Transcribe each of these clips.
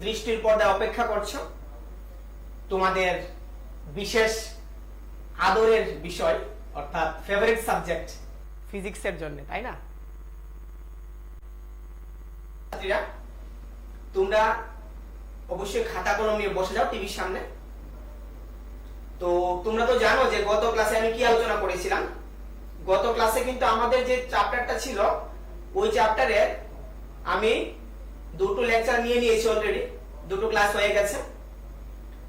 দৃষ্টির পর্দায় অপেক্ষা করছো তোমাদের বিশেষ আদরের বিষয় অর্থাৎ ফেভারিট সাবজেক্ট ফিজিক্সের জন্য, তাই না? তোমরা অবশ্যই খাতা কলম নিয়ে বসে যাও টিভির সামনে। তো তোমরা তো জানো যে গত ক্লাসে আমি কি আলোচনা করেছিলাম। গত ক্লাসে কিন্তু আমাদের যে চ্যাপ্টারটা ছিল ওই চ্যাপ্টারে আমি দুটো লেকচার নিয়ে নিয়েছি, অলরেডি দুটো ক্লাস হয়ে গেছে।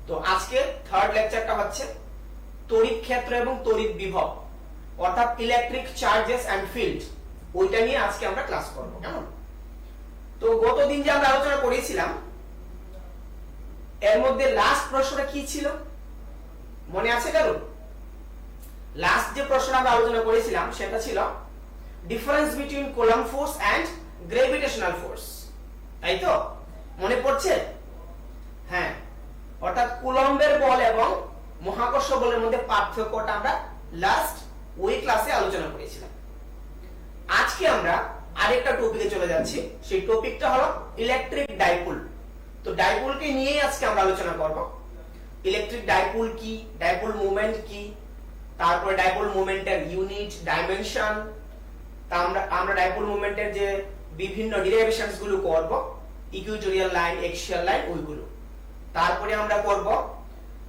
তো আজকে থার্ড লেকচারটা হচ্ছে তড়িৎ ক্ষেত্র এবং তড়িৎ বিভব অর্থাৎ ইলেকট্রিক চার্জেস এন্ড ফিল্ড, ওইটা নিয়ে আজকে আমরা ক্লাস করব। কেমন? তো গতদিন যে আমরা আলোচনা করেছিলাম এর মধ্যে লাস্ট প্রশ্নটা কি ছিল মনে আছে কারো? লাস্ট যে প্রশ্ন আমরা আলোচনা করেছিলাম সেটা ছিল difference between coulomb force and gravitational force, তাই তো? মনে পড়ছে? হ্যাঁ, অর্থাৎ কুলম্বের বল এবং মহাকর্ষ বলের মধ্যে পার্থক্যটা আমরা লাস্ট ওই ক্লাসে আলোচনা করেছিলাম। আজকে আমরা আরেকটা টপিকে চলে যাচ্ছি, সেই টপিকটা হলো ইলেকট্রিক ডাইপোল। তো ডাইপোলকে নিয়েই আজকে আমরা আলোচনা করব। ইলেকট্রিক ডাইপোল কি, ডাইপোল মোমেন্ট কি, তারপরে ডাইপোল মোমেন্টের ইউনিট, ডাইমেনশন, আমরা ডাইপোল মোমেন্টের যে বিভিন্ন ডেরিভেশনস গুলো করব, ইকুইটোরিয়াল লাইন, এক্সিয়াল লাইন, ওইগুলো। তারপরে আমরা করব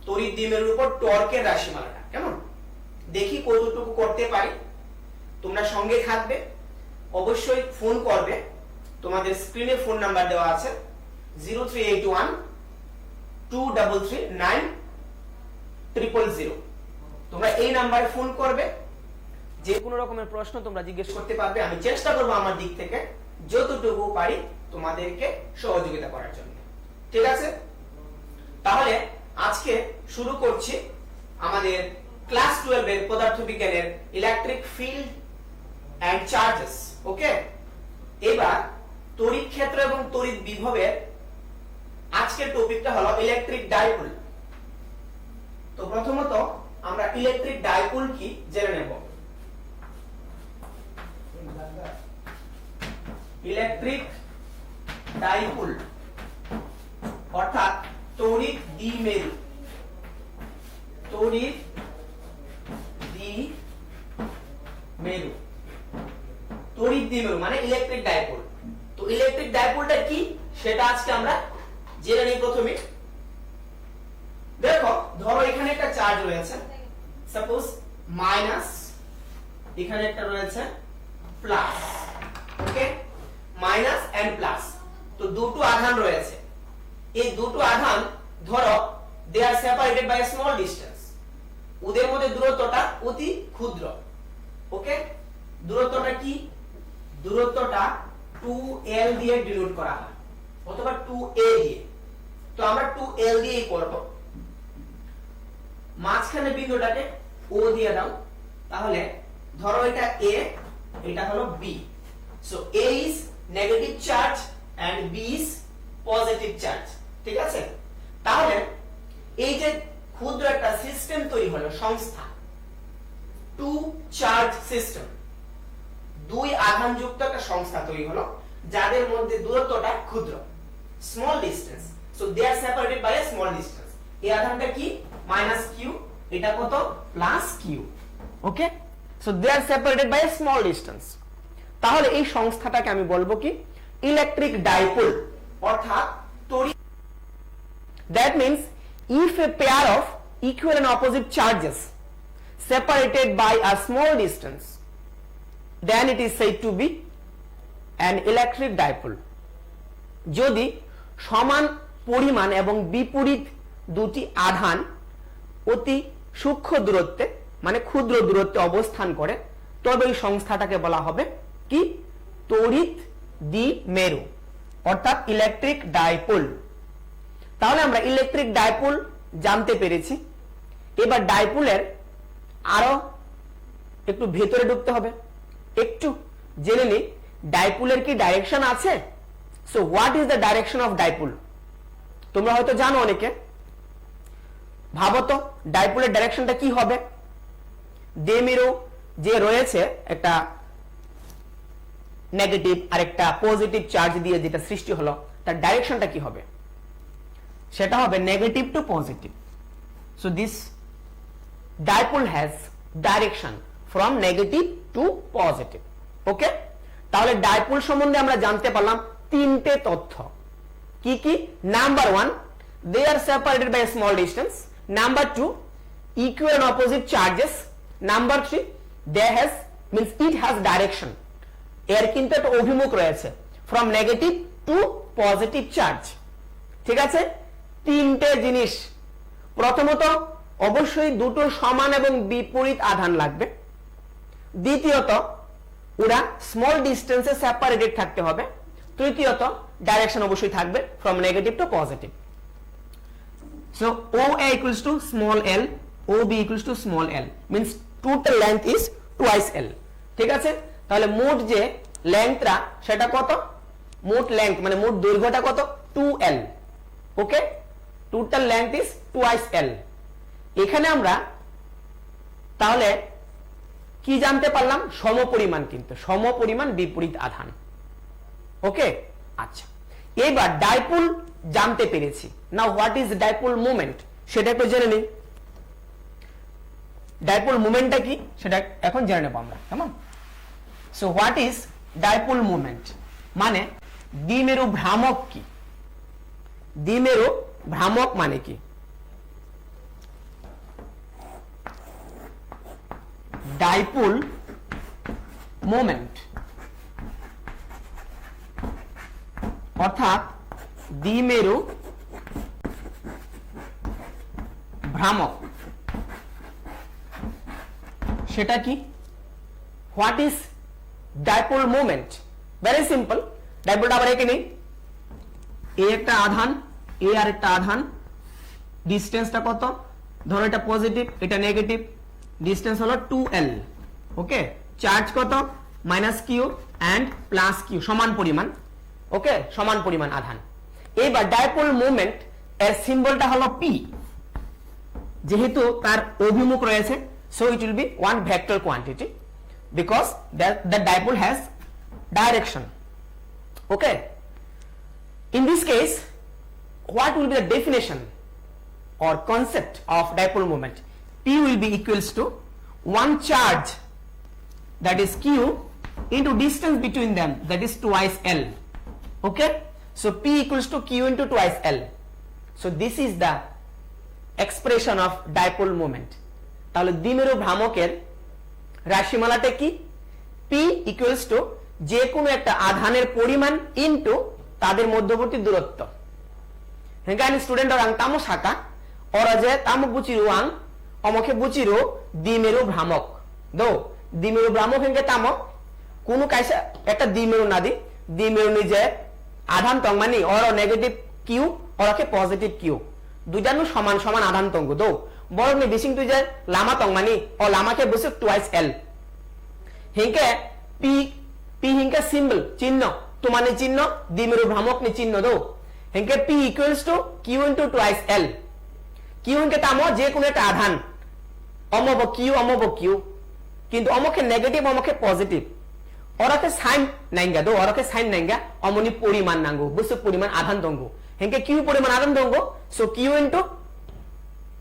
তড়িৎ দ্বিমেরুর উপর টর্কের রাশিমালাটা। কেমন? দেখি কতটুকু করতে পারি। তোমরা সঙ্গে থাকবে, অবশ্যই ফোন করবে। তোমাদের স্ক্রিনে ফোন নাম্বার দেওয়া আছে 0381 233 9000। তোমরা এই নাম্বারে ফোন করবে, যে কোনো রকমের প্রশ্ন তোমরা জিজ্ঞেস করতে পারবে। আমি চেষ্টা করব আমার দিক থেকে যতটুকু পারি তোমাদেরকে সহযোগিতা করার জন্য। ঠিক আছে? তাহলে আজকে শুরু করছি আমাদের ক্লাস 12 এর পদার্থবিজ্ঞানের ইলেকট্রিক ফিল্ড এন্ড চার্জেস। ওকে, এবার তড়িৎ ক্ষেত্র এবং তড়িৎ বিভবের আজকের টপিকটা হলো ইলেকট্রিক ডাইপোল। তো প্রথমত আমরা ইলেকট্রিক ডাইপোল কি জেনে নেব। ইলেকট্রিক ডাইপোল অর্থাৎ তড়িৎ দ্বিমেরু। তড়িৎ দ্বিমেরু, তড়িৎ দ্বিমেরু মানে ইলেকট্রিক ডাইপোল। তো ইলেকট্রিক ডাইপোলটা কি সেটা আজকে আমরা জেনে নিই। প্রথমে দেখো, ধরো এখানে একটা চার্জ রয়েছে, সাপোজ মাইনাস, এখানে একটা রয়েছে plus. Okay, minus and plus. তো দুটো আধান রয়েছে। এই দুটো আধান ধরো they are separated by a small distance. ওদের মধ্যে দূরত্বটা অতি ক্ষুদ্র। ওকে, দূরত্বটা কি? দূরত্বটা 2l দিয়ে ডিনোট করা হয় অথবা 2a দিয়ে। তো আমরা 2l দিয়েই করব। মাঝখানে বিন্দুটাকে o দিয়ে দাও, তাহলে ধরো এটা a, এটা হলো b। So a is negative charge and b is positive charge। ঠিক আছে? তাহলে এই যে ক্ষুদ্র একটা সিস্টেম তৈরি হলো, সংস্থা, টু চার্জ সিস্টেম, দুই আধান যুক্ত একটা সংস্থা তৈরি হলো যাদের মধ্যে দূরত্বটা ক্ষুদ্র, small distance. So they are separated by a small distance. এই আধানটা কি? মাইনাস কিউ, এটা কত? Plus q. Okay, so they are separated by a small distance. তাহলে এই সংস্থাটাকে আমি বলবো কি? ইলেকট্রিক ডাইপোল অর্থাৎ তড়িৎ। That means if a pair of equal and opposite charges separated by a small distance, then it is said to be an electric dipole. যদি সমান পরিমাণ এবং বিপরীত দুটি আধান অতি সূক্ষ্ম দূরত্বে মানে ক্ষুদ্র দূরত্বে অবস্থান করে, তবে এই সংস্থাটাকে বলা হবে কি? তড়িৎ দ্বিমেরু অর্থাৎ ইলেকট্রিক ডাইপোল। তাহলে আমরা ইলেকট্রিক ডাইপোল জানতে পেরেছি। এবার ডাইপোলের আরো একটু ভেতরে ঢুকতে হবে, একটু জেনে নিই ডাইপোলের কি ডাইরেকশন আছে। So what is the direction of dipole? তোমরা হয়তো জানো অনেকে। ভাবো তো ডাইপোলের ডাইরেকশনটা কি হবে? দ্বিমেরু যে রয়েছে একটা নেগেটিভ আর একটা পজিটিভ চার্জ দিয়ে যেটা সৃষ্টি হলো, তার ডাইরেকশনটা কি হবে? সেটা হবে negative to positive. So this dipole has direction from negative to positive. Okay, তাহলে ডাইপোল সম্বন্ধে আমরা জানতে পারলাম তিনটে তথ্য। কি কি? Number 1, they are separated by a small distance. Number 2, equal and opposite charges. Number 3, it has direction. এর কিন্তু একটা অভিমুখ রয়েছে from negative to positive charge। ঠিক আছে, তিনটে জিনিস। প্রথমত অবশ্যই দুটো সমান এবং বিপরীত আধান লাগবে। দ্বিতীয়ত ওরা স্মল ডিস্টেন্সে সেপারেটেড থাকতে হবে। তৃতীয়ত ডাইরেকশন অবশ্যই থাকবে from negative to positive. So OA equals to small l, OB equals to small l, means total length is twice l। ঠিক আছে, তাহলে মোট যে লেন্থটা সেটা কত? মোট লেন্থ মানে মোট দৈর্ঘ্যটা কত? 2l। Okay, total length is twice l। এখানে আমরা তাহলে কি জানতে পারলাম? সমপরিমাণ, কিন্তু সমপরিমাণ বিপরীত আধান। ওকে, আচ্ছা, এবার ডাইপোল জানতে পেরেছি। Now what is dipole moment সেটা একটু জেনে নিই। ডাইপোল মোমেন্টটা কি সেটা এখন জেনে নেব আমরা, কেমন? So what is dipole moment মানে দ্বিমেরু ভ্রামক কি? দ্বিমেরু ভ্রামক মানে কি? ডাইপোল মোমেন্ট অর্থাৎ দ্বিমেরু ভ্রামক সেটা কি? What is dipole moment? Very simple, ডাইপোলটা আবার এঁকে নেই। এ একটা আধান, এ আর একটা আধান, ডিস্টেন্সটা কত? ধরো এটা পজিটিভ, এটা নেগেটিভ, ডিস্টেন্স হলো 2l। ওকে, চার্জ কত? -q and +q, সমান পরিমাণ। ওকে, সমান পরিমাণ আধান। এবার ডাইপোল মোমেন্ট এর সিম্বলটা হলো p, যেহেতু তার অভিমুখ রয়েছে, so it will be one vector quantity because the dipole has direction. Okay, in this case what will be the definition or concept of dipole moment? P will be equals to one charge, that is q, into distance between them, that is twice l. Okay, so P equals to Q into twice L. So this is the expression of dipole moment. তাহলে দ্বিমেরু ভ্রামকের রাশিমালাটা কি? P equals to যে কোনো একটা আধানের পরিমাণ into তাদের মধ্যবর্তী দূরত্ব। হ্যাঁ, student orang tamu saka ora je tamu buciru ang omoke buciru দ্বিমেরু ভ্রামক do দ্বিমেরু ভ্রামক হেঙ্গে তামো কোনো কাইসা একটা দ্বিমেরু নাদি দ্বিমেরু নিজে আধান তং মানে অর নেগেটিভ কিউ অরকে পজিটিভ কিউ দুইটানো সমান সমান আধান তঙ্গ দো বড় নি বিসিং তুই যে লামা তং মানে ও লামাকে বসে টুয়াইস এল হিংকে পি পি হিংকে সিম্বল চিহ্ন তো মানে চিহ্ন দ্বিমেরু ভ্রামক নি চিহ্ন দো হিংকে P equals to Q into twice L Q হিংকে তামো যে কোনো একটা আধান অমব কিউ কিন্তু অমকে নেগেটিভ অমকে পজিটিভ অরকে সাইন নাইঙ্গা দো অরকে সাইন নাইঙ্গা অমনি পরিমাণ নাঙ্গো বুঝছো পরিমাণ আধান দঙ্গো হেনকে কিউ পরিমাণ আধান দঙ্গো সো কিউ ইনটু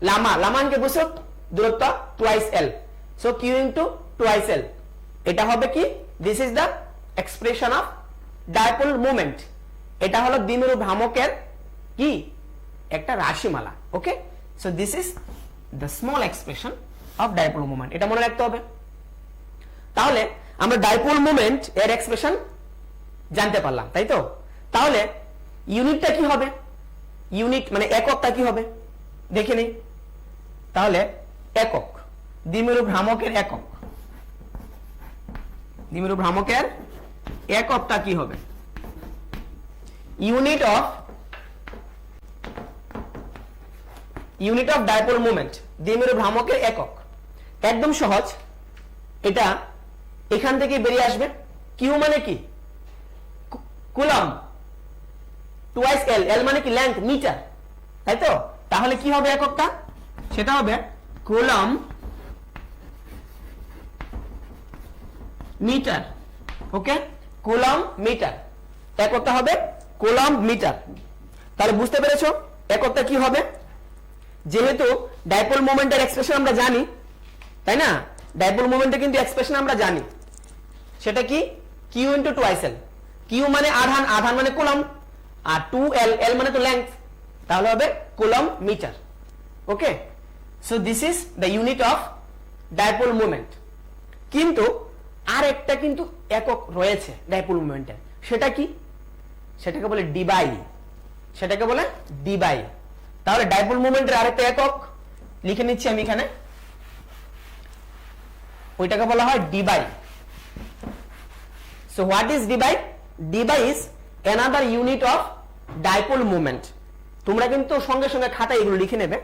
লামা লামানকে বুঝছো দূরত্ব twice L so Q into twice L এটা হবে কি this is the expression of dipole moment এটা হলো দ্বিমেরু ভ্রামকের কি একটা রাশিমালা okay so this is the small expression of dipole moment এটা মনে রাখতে হবে তাহলে আমরা ডাইপোল মোমেন্ট এর এক্সপ্রেশন জানতে পারলাম তাই তো তাহলে ইউনিটটা কি হবে ইউনিট মানে এককটা কি হবে দেখে নেই তাহলে একক দ্বিমেরু ভ্রামকের একক দ্বিমেরু ভ্রামকের এককটা কি হবে ইউনিট অফ ডাইপোল মোমেন্ট দ্বিমেরু ভ্রামকের একক একদম সহজ এটা এখান থেকে বেরিয়ে আসবে কিউ মানে কি কুলম টুয়াইস এল এল মানে কি লেন্থ মিটার তাই তো তাহলে কি হবে এককটা সেটা হবে coulomb metre okay coulomb metre এককটা হবে কুলম মিটার তাহলে বুঝতে পেরেছো এককটা কি হবে? যেহেতু ডাইপোল মোমেন্টের এক্সপ্রেশন আমরা জানি, তাই না? ডাইপোল মোমেন্টের কিন্তু এক্সপ্রেশন আমরা জানি, সেটা কি? Q into twice L. Q মানে আধান, আধান মানে কুলম্ব, আর 2l, l মানে তো লেংথ, তাহলে হবে coulomb metre. Okay, so this is the unit of dipole moment. কিন্তু আর একটা কিন্তু একক রয়েছে ডাইপোল মোমেন্টের, সেটা কি? সেটাকে বলে ডিবাই। সেটাকে বলে ডিবাই। তাহলে ডাইপোল মোমেন্টের আরেকটা একক লিখে নিচ্ছি আমি এখানে, ওইটাকে বলা হয় ডিবাই। So what is dBi? dBi is another unit of dipole moment. তোমরা কিন্তু সঙ্গে সঙ্গে খাতায় এগুলো লিখে নেবে,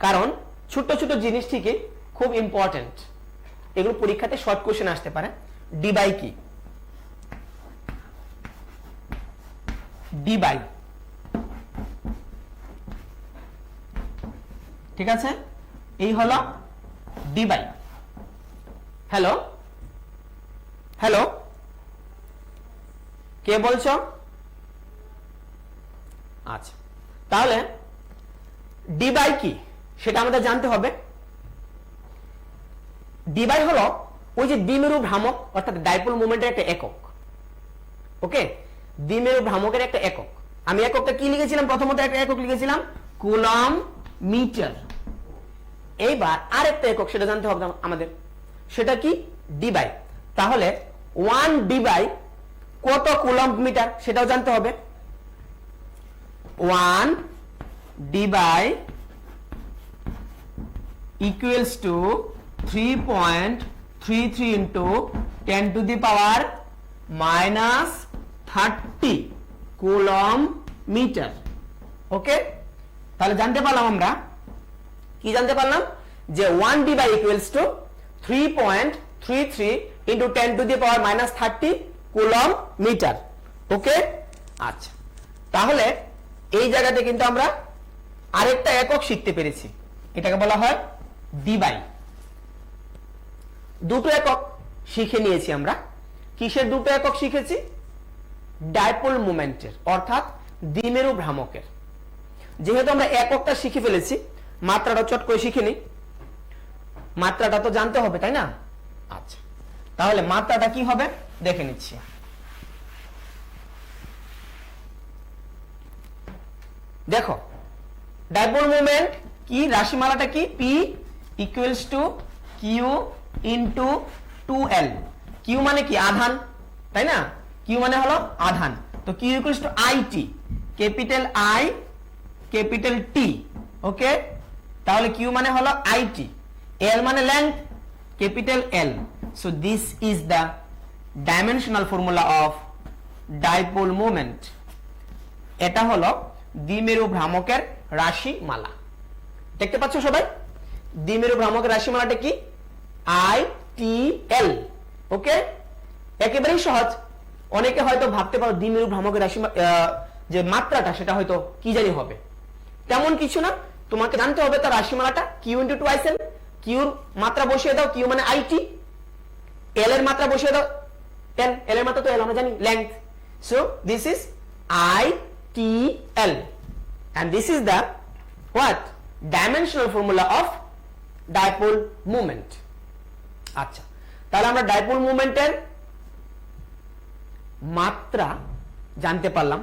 কারণ ছোট ছোট জিনিস ঠিকই খুব ইম্পর্টেন্ট, এগুলো পরীক্ষাতে শর্ট কোশ্চেন আসতে পারে। dBi কি? dBi, ঠিক আছে, এই হলো dBi। হ্যালো হ্যালো, কে বলছো? আচ্ছা, তাহলে ডিবাই কি সেটা আমাদের জানতে হবে। ডিবাই হলো ওই যে দ্বিমেরু ভ্রামক, অর্থাৎ ডাইপোল মোমেন্টের একটা একক। ওকে, দ্বিমেরু ভ্রামকের একটা একক। আমি এককটা কি লিখেছিলাম? প্রথমত একটা একক লিখেছিলাম কুলম্ব মিটার। এইবার আরেকটা একক সেটা জানতে হবে আমাদের, সেটা কি? ডিবাই। তাহলে 1 ডিবাই কত কুলম্ব মিটার সেটাও জানতে হবে। 1 debye equals to 3.33 into 10 to the power -30 coulomb metre. Okay, তাহলে জানতে পারলাম আমরা কি জানতে পারলাম? যে 1 debye equals to 3.33 into 10 to the power -30 coulomb metre. Okay, আচ্ছা, তাহলে এই জায়গাতে কিন্তু আমরা আরেকটা একক শিখতে পেরেছি, এটাকে বলা হয় ডিবাই। দুটো একক শিখে নিয়েছি আমরা। কিসের দুটো একক শিখেছি? ডাইপোল মোমেন্টের, অর্থাৎ দ্বিমেরু ভ্রামকের। যেহেতু আমরা এককটা শিখে ফেলেছি, মাত্রাটা চট করে শিখে নিই। মাত্রাটা তো জানতে হবে, তাই না? আচ্ছা, তাহলে মাত্রাটা কি হবে দেখে নিচ্ছি। দেখো, ডাইপোল মোমেন্ট কি, রাশিমালাটা কি? P equals to q into 2l। Q মানে কি? আধান, তাই না? কিউ মানে হলো আধান, তো q equals to IT, capital I capital T। Okay, তাহলে কিউ মানে হলো IT, L মানে length, capital L। So this is the dimensional formula of dipole moment. এটা হলো দ্বিমেরু ভ্রামকের রাশিমালা। দেখতে পাচ্ছ সবাই? দ্বিমেরু ভ্রামকের রাশিমালাটা কি? ITL। ওকে, একেবারেই সহজ। অনেকে হয়তো ভাবতে পারো দ্বিমেরু ভ্রামকের রাশিমালা যে মাত্রাটা সেটা হয়তো কি জানি হবে, তেমন কিছু না। তোমাকে জানতে হবে তার রাশিমালাটা কিউ ইন্টু টুয়াইস এল। কিউর মাত্রা বসিয়ে দাও, কিউ মানে IT। এল এর মাত্রা বসিয়ে দাও, এল, এল এর মাত্রা তো এল আমরা জানি, length. So this is ITL and this is the what? Dimensional formula of dipole moment. আচ্ছা, তাহলে আমরা ডাইপোল মোমেন্টের মাত্রা জানতে পারলাম।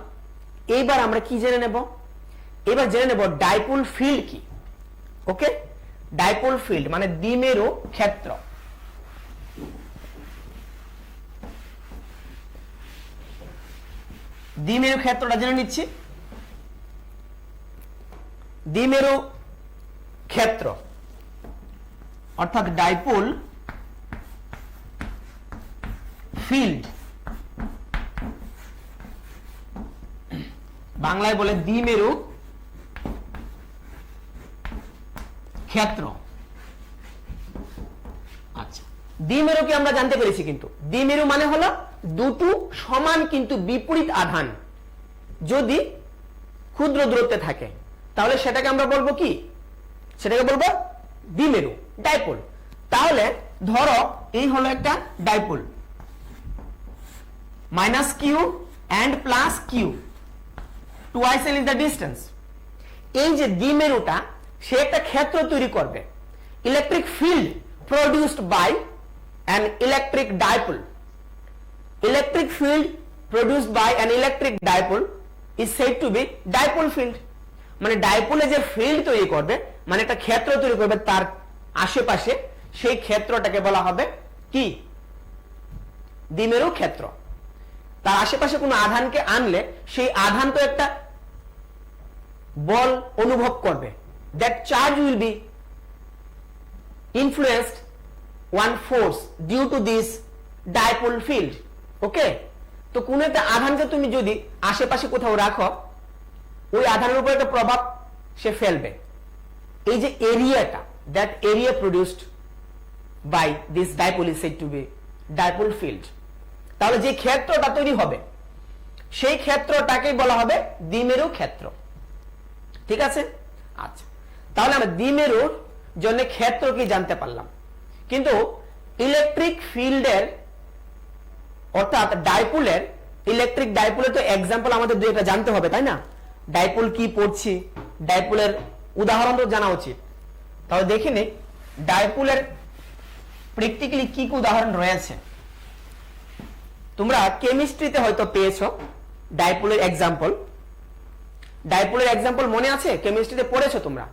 এইবার আমরা কি জেনে নেব? এবার জেনে নেব ডাইপোল ফিল্ড কি। ওকে, ডাইপোল ফিল্ড মানে দ্বিমেরু ক্ষেত্র। দ্বিমেরু ক্ষেত্রটা জেনে নিচ্ছি। দ্বিমেরু ক্ষেত্র অর্থাৎ ডাইপোল ফিল্ড, বাংলায় বলে দ্বিমেরু ক্ষেত্র। আচ্ছা, দ্বিমেরুকে আমরা জানতে পেরেছি, কিন্তু দ্বিমেরু মানে হলো দুটো সমান কিন্তু বিপরীত আধান যদি ক্ষুদ্র দূরত্বে থাকে, তাহলে সেটাকে আমরা বলবো কি? সেটাকে বলবো দ্বিমেরু, ডাইপোল। তাহলে ধরো এই হলো একটা dipole, minus q and plus q, twice l is the distance. এই যে দ্বিমেরুটা সে একটা ক্ষেত্র তৈরি করবে, electric field produced by an electric dipole. Electric field produced by an electric dipole is said to be dipole field. মানে ডাইপোলে যে field তৈরি করবে, মানে একটা ক্ষেত্র তৈরি করবে তার আশেপাশে, সেই ক্ষেত্রটাকে বলা হবে কি? দ্বিমেরু ক্ষেত্র। তার আশেপাশে কোনো আধানকে আনলে সেই আধান তো একটা বল অনুভব করবে, that charge will be influenced one force due to this dipole field. ওকে, তো কোন একটা আধানকে তুমি যদি আশেপাশে কোথাও রাখো, ওই আধানের উপর একটা প্রভাব সে ফেলবে। এই যে এরিয়াটা, that area produced by this dipole is said to be dipole field. তাহলে যে ক্ষেত্রটা তৈরি হবে সেই ক্ষেত্রটাকে বলা হবে দ্বিমেরু ক্ষেত্র। ঠিক আছে? আচ্ছা, তাহলে আমরা দ্বিমেরুর জন্য ক্ষেত্র কি জানতে পারলাম, কিন্তু ইলেকট্রিক ফিল্ডের অর্থাৎ ডাইপোলের, ইলেকট্রিক ডাইপোলের তো এক্সাম্পল আমাদের দুই একটা জানতে হবে, তাই না? ডাইপোল কি পড়ছি, ডাইপোলের উদাহরণ তো জানা উচিত। তাহলে দেখে নি ডাইপোলের প্র্যাকটিক্যালি কি কি উদাহরণ রয়েছে। তোমরা কেমিস্ট্রিতে হয়তো পেয়েছো ডাইপোলের এক্সাম্পল। ডাইপোলের এক্সাম্পল মনে আছে? কেমিস্ট্রিতে পড়েছো তোমরা,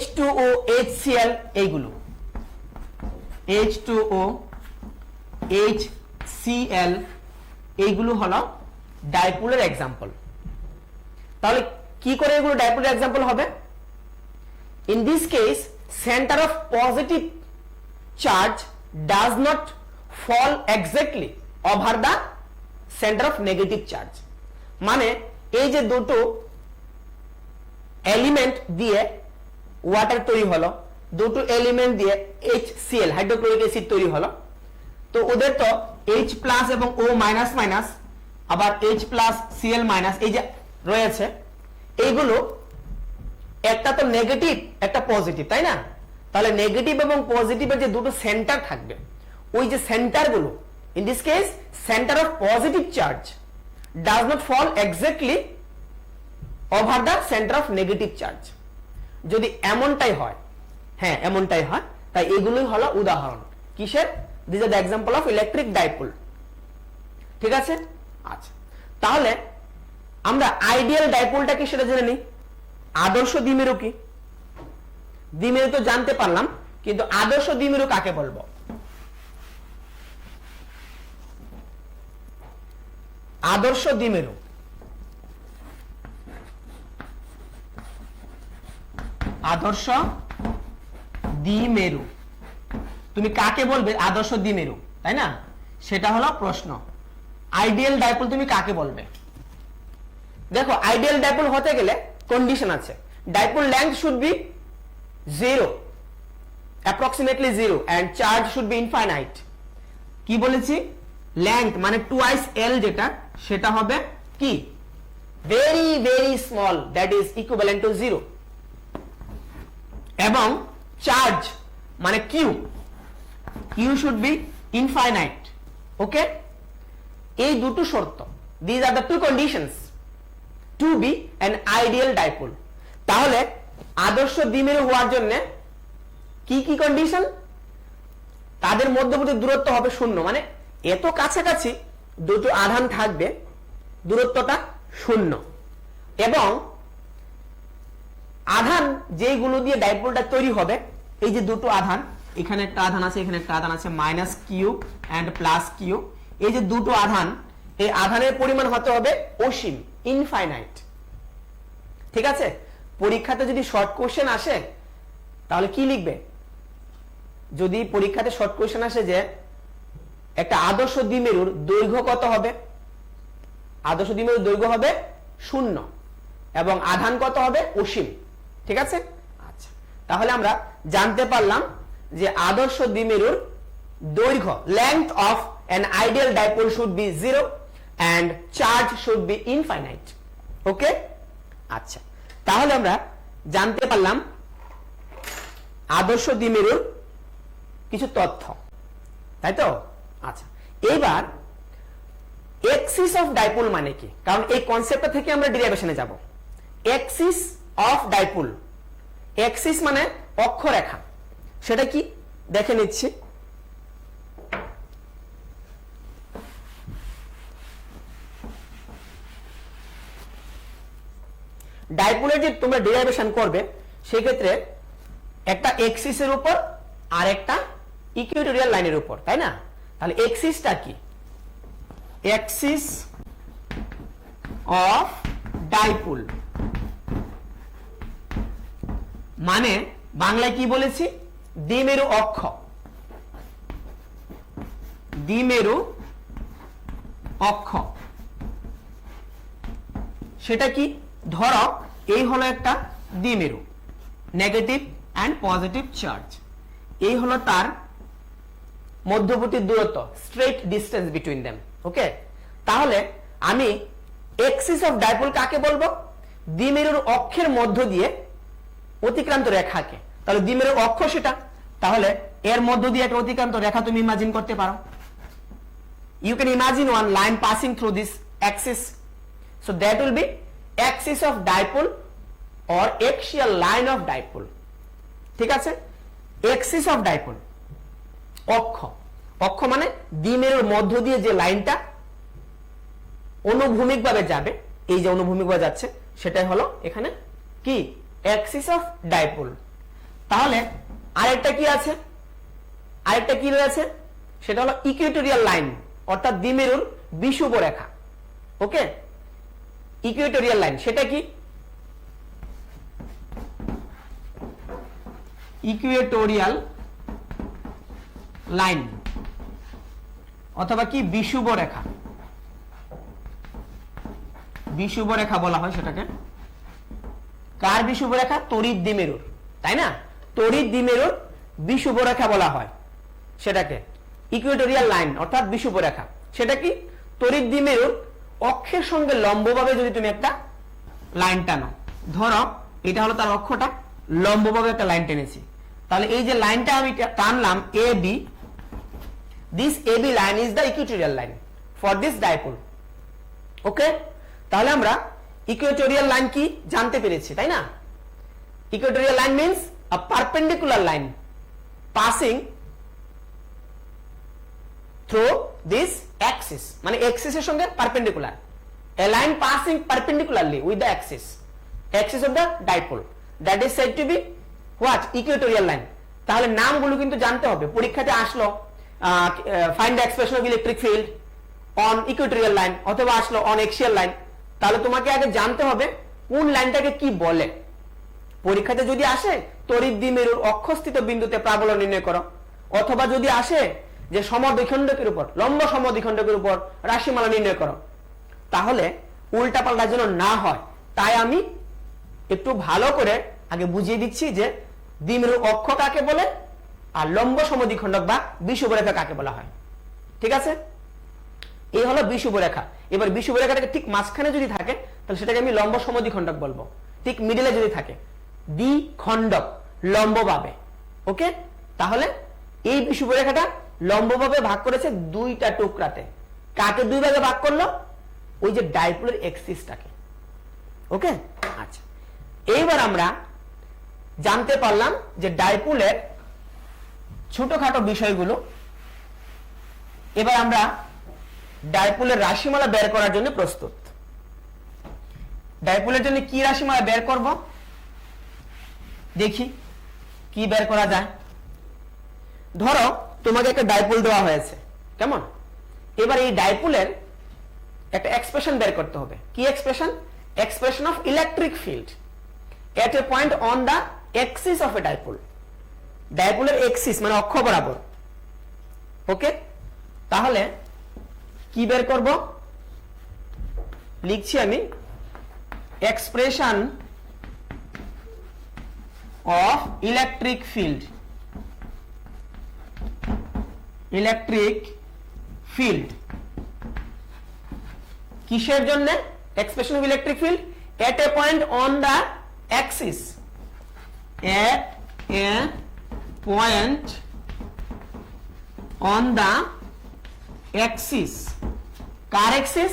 H2O, HCl, এইগুলো H2O, HCl, এইগুলো হলো ডাইপোলের এক্সাম্পল। তাহলে কি করে এগুলো ডাইপোলের এক্সাম্পল হবে? In this case, center of positive charge does not fall exactly over the center of negative charge. মানে এই যে দুটো এলিমেন্ট দিয়ে ওয়াটার তৈরি হলো, দুটো এলিমেন্ট দিয়ে HCl, হাইড্রোক্লোরিক অ্যাসিড তৈরি হলো, তো ওদের তো H প্লাস এবং O মাইনাস মাইনাস, আবার H প্লাস Cl মাইনাস এই যে রয়েছে, এইগুলো একটা তো নেগেটিভ একটা পজিটিভ, তাই না? তাহলে নেগেটিভ এবং পজিটিভের যে দুটো সেন্টার থাকবে, ওই যে সেন্টারগুলো, in this case centre of positive charge does not fall exactly over the centre of negative charge. যদি এমনটাই হয়, হ্যাঁ এমনটাই হয়, তাই এগুলোই হলো উদাহরণ কিসের? This are the example of electric dipole. ঠিক আছে? আচ্ছা, তাহলে আমরা আইডিয়াল ডাইপোলটা কি সেটা জেনে নিই। আদর্শ দ্বিমেরু কি? দ্বিমেরু তো জানতে পারলাম, কিন্তু আদর্শ দ্বিমেরু কাকে বলবো? আদর্শ দ্বিমেরু, আদর্শ দ্বিমেরু তুমি কাকে বলবে? আদর্শ দ্বিমেরু, তাই না? সেটা হলো প্রশ্ন। আইডিয়াল ডাইপোল তুমি কাকে বলবে? দেখো, আইডিয়াল ডাইপোল হতে গেলে কন্ডিশন আছে। Dipole length should be 0, approximately 0, and charge should be infinite. কি বলেছি? লেংথ মানে টুয়াইস এল, যেটা সেটা হবে কি? Very very small, that is equivalent to 0। এবং চার্জ মানে Q, Q should be infinite. Okay, এই দুটো শর্ত, these are the two conditions to be an ideal dipole. তাহলে আদর্শ দ্বিমেরু হওয়ার জন্য কি কি কন্ডিশন? তাদের মধ্যবর্তী দূরত্ব হবে 0, মানে এত কাছাকাছি দুটো আধান থাকবে, দূরত্বটা 0, এবং আধান যেগুলো দিয়ে ডাইপোলটা তৈরি হবে, এই যে দুটো আধান, এখানে একটা আধান আছে, এখানে একটা আধান আছে, minus q and plus q, এই যে দুটো আধান, এই আধানের পরিমাণ হতে হবে অসীম, ইনফাইনাইট। ঠিক আছে? পরীক্ষাতে যদি শর্ট কোশ্চেন আসে তাহলে কি লিখবে? যদি পরীক্ষাতে শর্ট কোশ্চেন আসে যে একটা আদর্শ দ্বিমেরুর দৈর্ঘ্য কত হবে, আদর্শ দ্বিমেরুর দৈর্ঘ্য হবে 0 এবং আধান কত হবে? অসীম। ঠিক আছে? আচ্ছা, তাহলে আমরা জানতে পারলাম যে আদর্শ দ্বিমেরুর দৈর্ঘ্য, length of an ideal dipole should be 0 and charge should be infinite. ওকে, আচ্ছা, তাহলে আমরা জানতে পারলাম আদর্শ দ্বিমেরুর কিছু তথ্য, তাই তো? আচ্ছা, এবার এক্সিস অফ ডাইপোল মানে কি? কারণ এই কনসেপ্টটা থেকে আমরা ডেরিভেশনে যাব। Axis of dipole. এক্সিস মানে অক্ষরেখা, সেটা কি দেখে নিচ্ছি। ডাইপোলের যে তোমরা ডেরিভেশন করবে সেক্ষেত্রে একটা এক্সিসের উপর আর একটা ইকুয়েটোরিয়াল লাইনের উপর, তাই না? তাহলে এক্সিসটা কি? এক্সিস অফ ডাইপোল মানে বাংলায় কি বলেছি? দ্বিমেরু অক্ষ। দ্বিমেরু অক্ষ সেটা কি? ধরো এই হলো একটা দ্বিমেরু, নেগেটিভ অ্যান্ড পজিটিভ চার্জ। এই হলো তার মধ্যবর্তী দূরত্ব, স্ট্রেট ডিস্টেন্স বিটুইন দেম। ওকে, তাহলে আমি এক্সিস অফ ডাইপোল কাকে বলবো? দ্বিমেরুর অক্ষের মধ্য দিয়ে অতিক্রান্ত রেখাকে। তাহলে দ্বিমেরুর অক্ষ সেটা, তাহলে এর মধ্য দিয়ে একটা অতিক্রান্ত রেখা তুমি ইমাজিন করতে পারো। You can imagine one line passing through this axis, so that will be axis of dipole or axial line of dipole. ঠিক আছে, axis of dipole অক্ষ। অক্ষ মানে দ্বিমেরুর মধ্য দিয়ে যে লাইনটা অনুভূমিক ভাবে যাবে, এই যে অনুভূমিক ভাবে যাচ্ছে সেটাই হলো এখানে কি? axis of dipole। তাহলে আরেকটা কি আছে? আরেকটা কি রয়েছে? সেটা হলো ইকুয়েটোরিয়াল লাইন, অর্থাৎ দ্বিমেরুর বিষুব রেখা। ওকে, ইকুয়েটোরিয়াল লাইন সেটা কি? ইকুয়েটোরিয়াল লাইন অথবা কি বিষুব রেখা। বিষুব রেখা বলা হয় সেটাকে। কার বিষুব রেখা? তড়িৎ দ্বিমেরুর, তাই না? তড়িৎ দ্বিমেরুর বিষুব রেখা বলা হয় সেটাকে ইকুয়েটোরিয়াল লাইন অর্থাৎ বিষুব রেখা। সেটা কি? তড়িৎ দ্বিমেরুর অক্ষের সঙ্গে লম্বভাবে যদি তুমি একটা লাইন টানো, ধরো এটা হলো তার অক্ষটা, লম্বভাবে একটা লাইন টেনেছি, তাহলে এই যে লাইনটা আমি টানলাম A B, this A B line is the equatorial line for this dipole. Okay, তাহলে আমরা ইকুয়েটোরিয়াল লাইন কি জানতে পেরেছি, তাই না? Equatorial line means a perpendicular line passing through this axis, মানে axis এর সঙ্গে perpendicular, a line passing perpendicularly with the axis of the dipole, that is said to be what? Equatorial line. তাহলে নামগুলো কিন্তু জানতে হবে। পরীক্ষাতে আসলো find the expression of electric field on equatorial line অথবা আসলো on axial line, তাহলে তোমাকে আগে জানতে হবে কোন লাইনটাকে কি বলে। পরীক্ষাতে যদি আসে তড়িৎ দ্বিমেরুর অক্ষস্থিত বিন্দুতে প্রাবল্য নির্ণয় করো, অথবা যদি আসে যে সমদ্বিখণ্ডকের উপর, লম্ব সমদ্বিখণ্ডকের উপর রাশিমালা নির্ণয় করো, তাহলে উল্টাপাল্টা যেন না হয় তাই আমি একটু ভালো করে আগে বুঝিয়ে দিচ্ছি যে দ্বিমেরুর অক্ষ কাকে বলে আর লম্ব সমদ্বিখণ্ডক বা বিষুব রেখা কাকে বলা হয়। ঠিক আছে, এই হলো বিষুব রেখা। এবার বিষুব রেখাটাকে ঠিক মাঝখানে যদি থাকে তাহলে সেটাকে আমি লম্ব সমদ্বিখণ্ডক বলবো। ঠিক মিডলে যদি থাকে দ্বিখণ্ডক, লম্বভাবে। ওকে, তাহলে এই বিষুব রেখাটা লম্বভাবে ভাগ করেছে দুইটা টুকরাতে। কাকে দুই ভাগে ভাগ করলো? ওই যে ডাইপোলের এক্সিসটাকে। ওকে, আচ্ছা, এইবার আমরা জানতে পারলাম যে ডাইপোলের ছোটখাটো বিষয়গুলো। এবার আমরা ডাইপোলের রাশিমালা বের করার জন্য প্রস্তুত। ডাইপোলের জন্য কি রাশিমালা বের করব দেখি কি বের করা যায়। ধরো তোমাকে একটা ডাইপোল দেওয়া হয়েছে, কেমন? এবার এই ডাইপোলের একটা এক্সপ্রেশন বের করতে হবে। কি expression? Expression of electric field at a point on the axis of a dipole. ডাইপোলের এক্সিস মানে অক্ষ বরাবর। ওকে, তাহলে কি বের করব? লিখছি আমি expression of electric field. Electric field কিসের জন্য? Expression of electric field at a point on the axis. At a point on the axis. কার অ্যাক্সিস?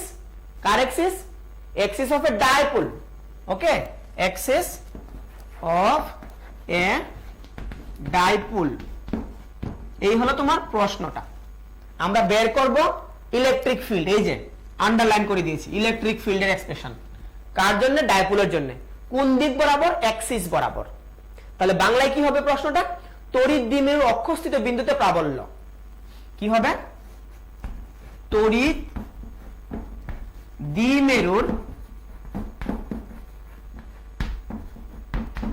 কার axis? Axis of a dipole. Okay, axis of a dipole. এই হলো তোমার প্রশ্নটা। আমরা বের করব ইলেকট্রিক ফিল্ড, এই যে আন্ডারলাইন করে দিয়েছি, ইলেকট্রিক ফিল্ডের এক্সপ্রেশন কার জন্য? ডাইপোলের জন্য। কোন দিক বরাবর? অ্যাক্সিস বরাবর। তাহলে বাংলায় কি হবে প্রশ্নটা? তড়িৎ দ্বিমেরুর অক্ষস্থিত বিন্দুতে প্রাবল্য কি হবে? তড়িৎ দ্বিমেরুর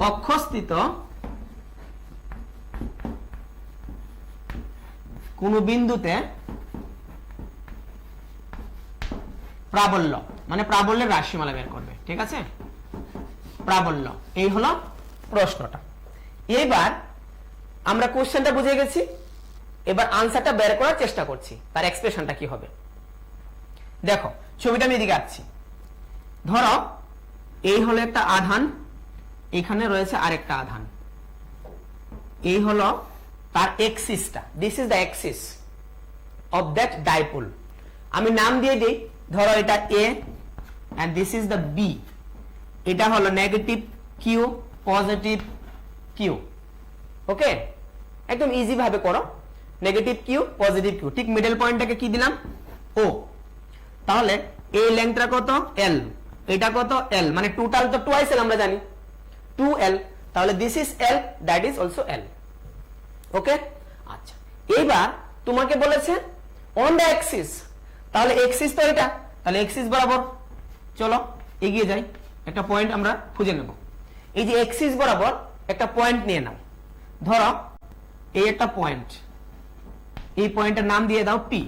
অক্ষস্থিত কোন বিন্দুতে প্রাবল্য, মানে প্রাবল্যের রাশিমালা বের করবে। ঠিক আছে, প্রাবল্য, এই হলো প্রশ্নটা। এবার আমরা কোশ্চেনটা বুঝে গেছি, এবার আনসারটা বের করার চেষ্টা করছি, তার এক্সপ্রেশনটা কি হবে। দেখো ছবিটা আমি এদিকে আঁকছি। ধরো এই হলো একটা আধান, এখানে রয়েছে আরেকটা আধান, এই হলো তার এক্সিসটা, this is the axis of that dipole. আমি নাম দিয়ে দিই, ধরো এটা A end this is the B. এটা হলো negative Q, positive Q. Okay, একদম ইজি ভাবে করো, নেগেটিভ কিউ পজিটিভ কিউ। ঠিক মিডল পয়েন্টটাকে কি দিলাম? ও। তাহলে এই লেংথটা কত? এল। এটা কত? এল, মানে টোটাল তো টুয়াইস এল আমরা জানি, 2l। তাহলে this is L, that is also L. Okay, আচ্ছা। এইবার তোমাকে বলেছে অন দ্য অ্যাক্সিস, তাহলে এক্সিস তো এটা, তাহলে এক্সিস বরাবর চলো এগিয়ে যাই, একটা পয়েন্ট আমরা খুঁজে নেব। এই যে এক্সিস বরাবর একটা পয়েন্ট নিয়ে নাও, ধরো এই একটা পয়েন্ট, এই পয়েন্টের নাম দিয়ে দাও পি।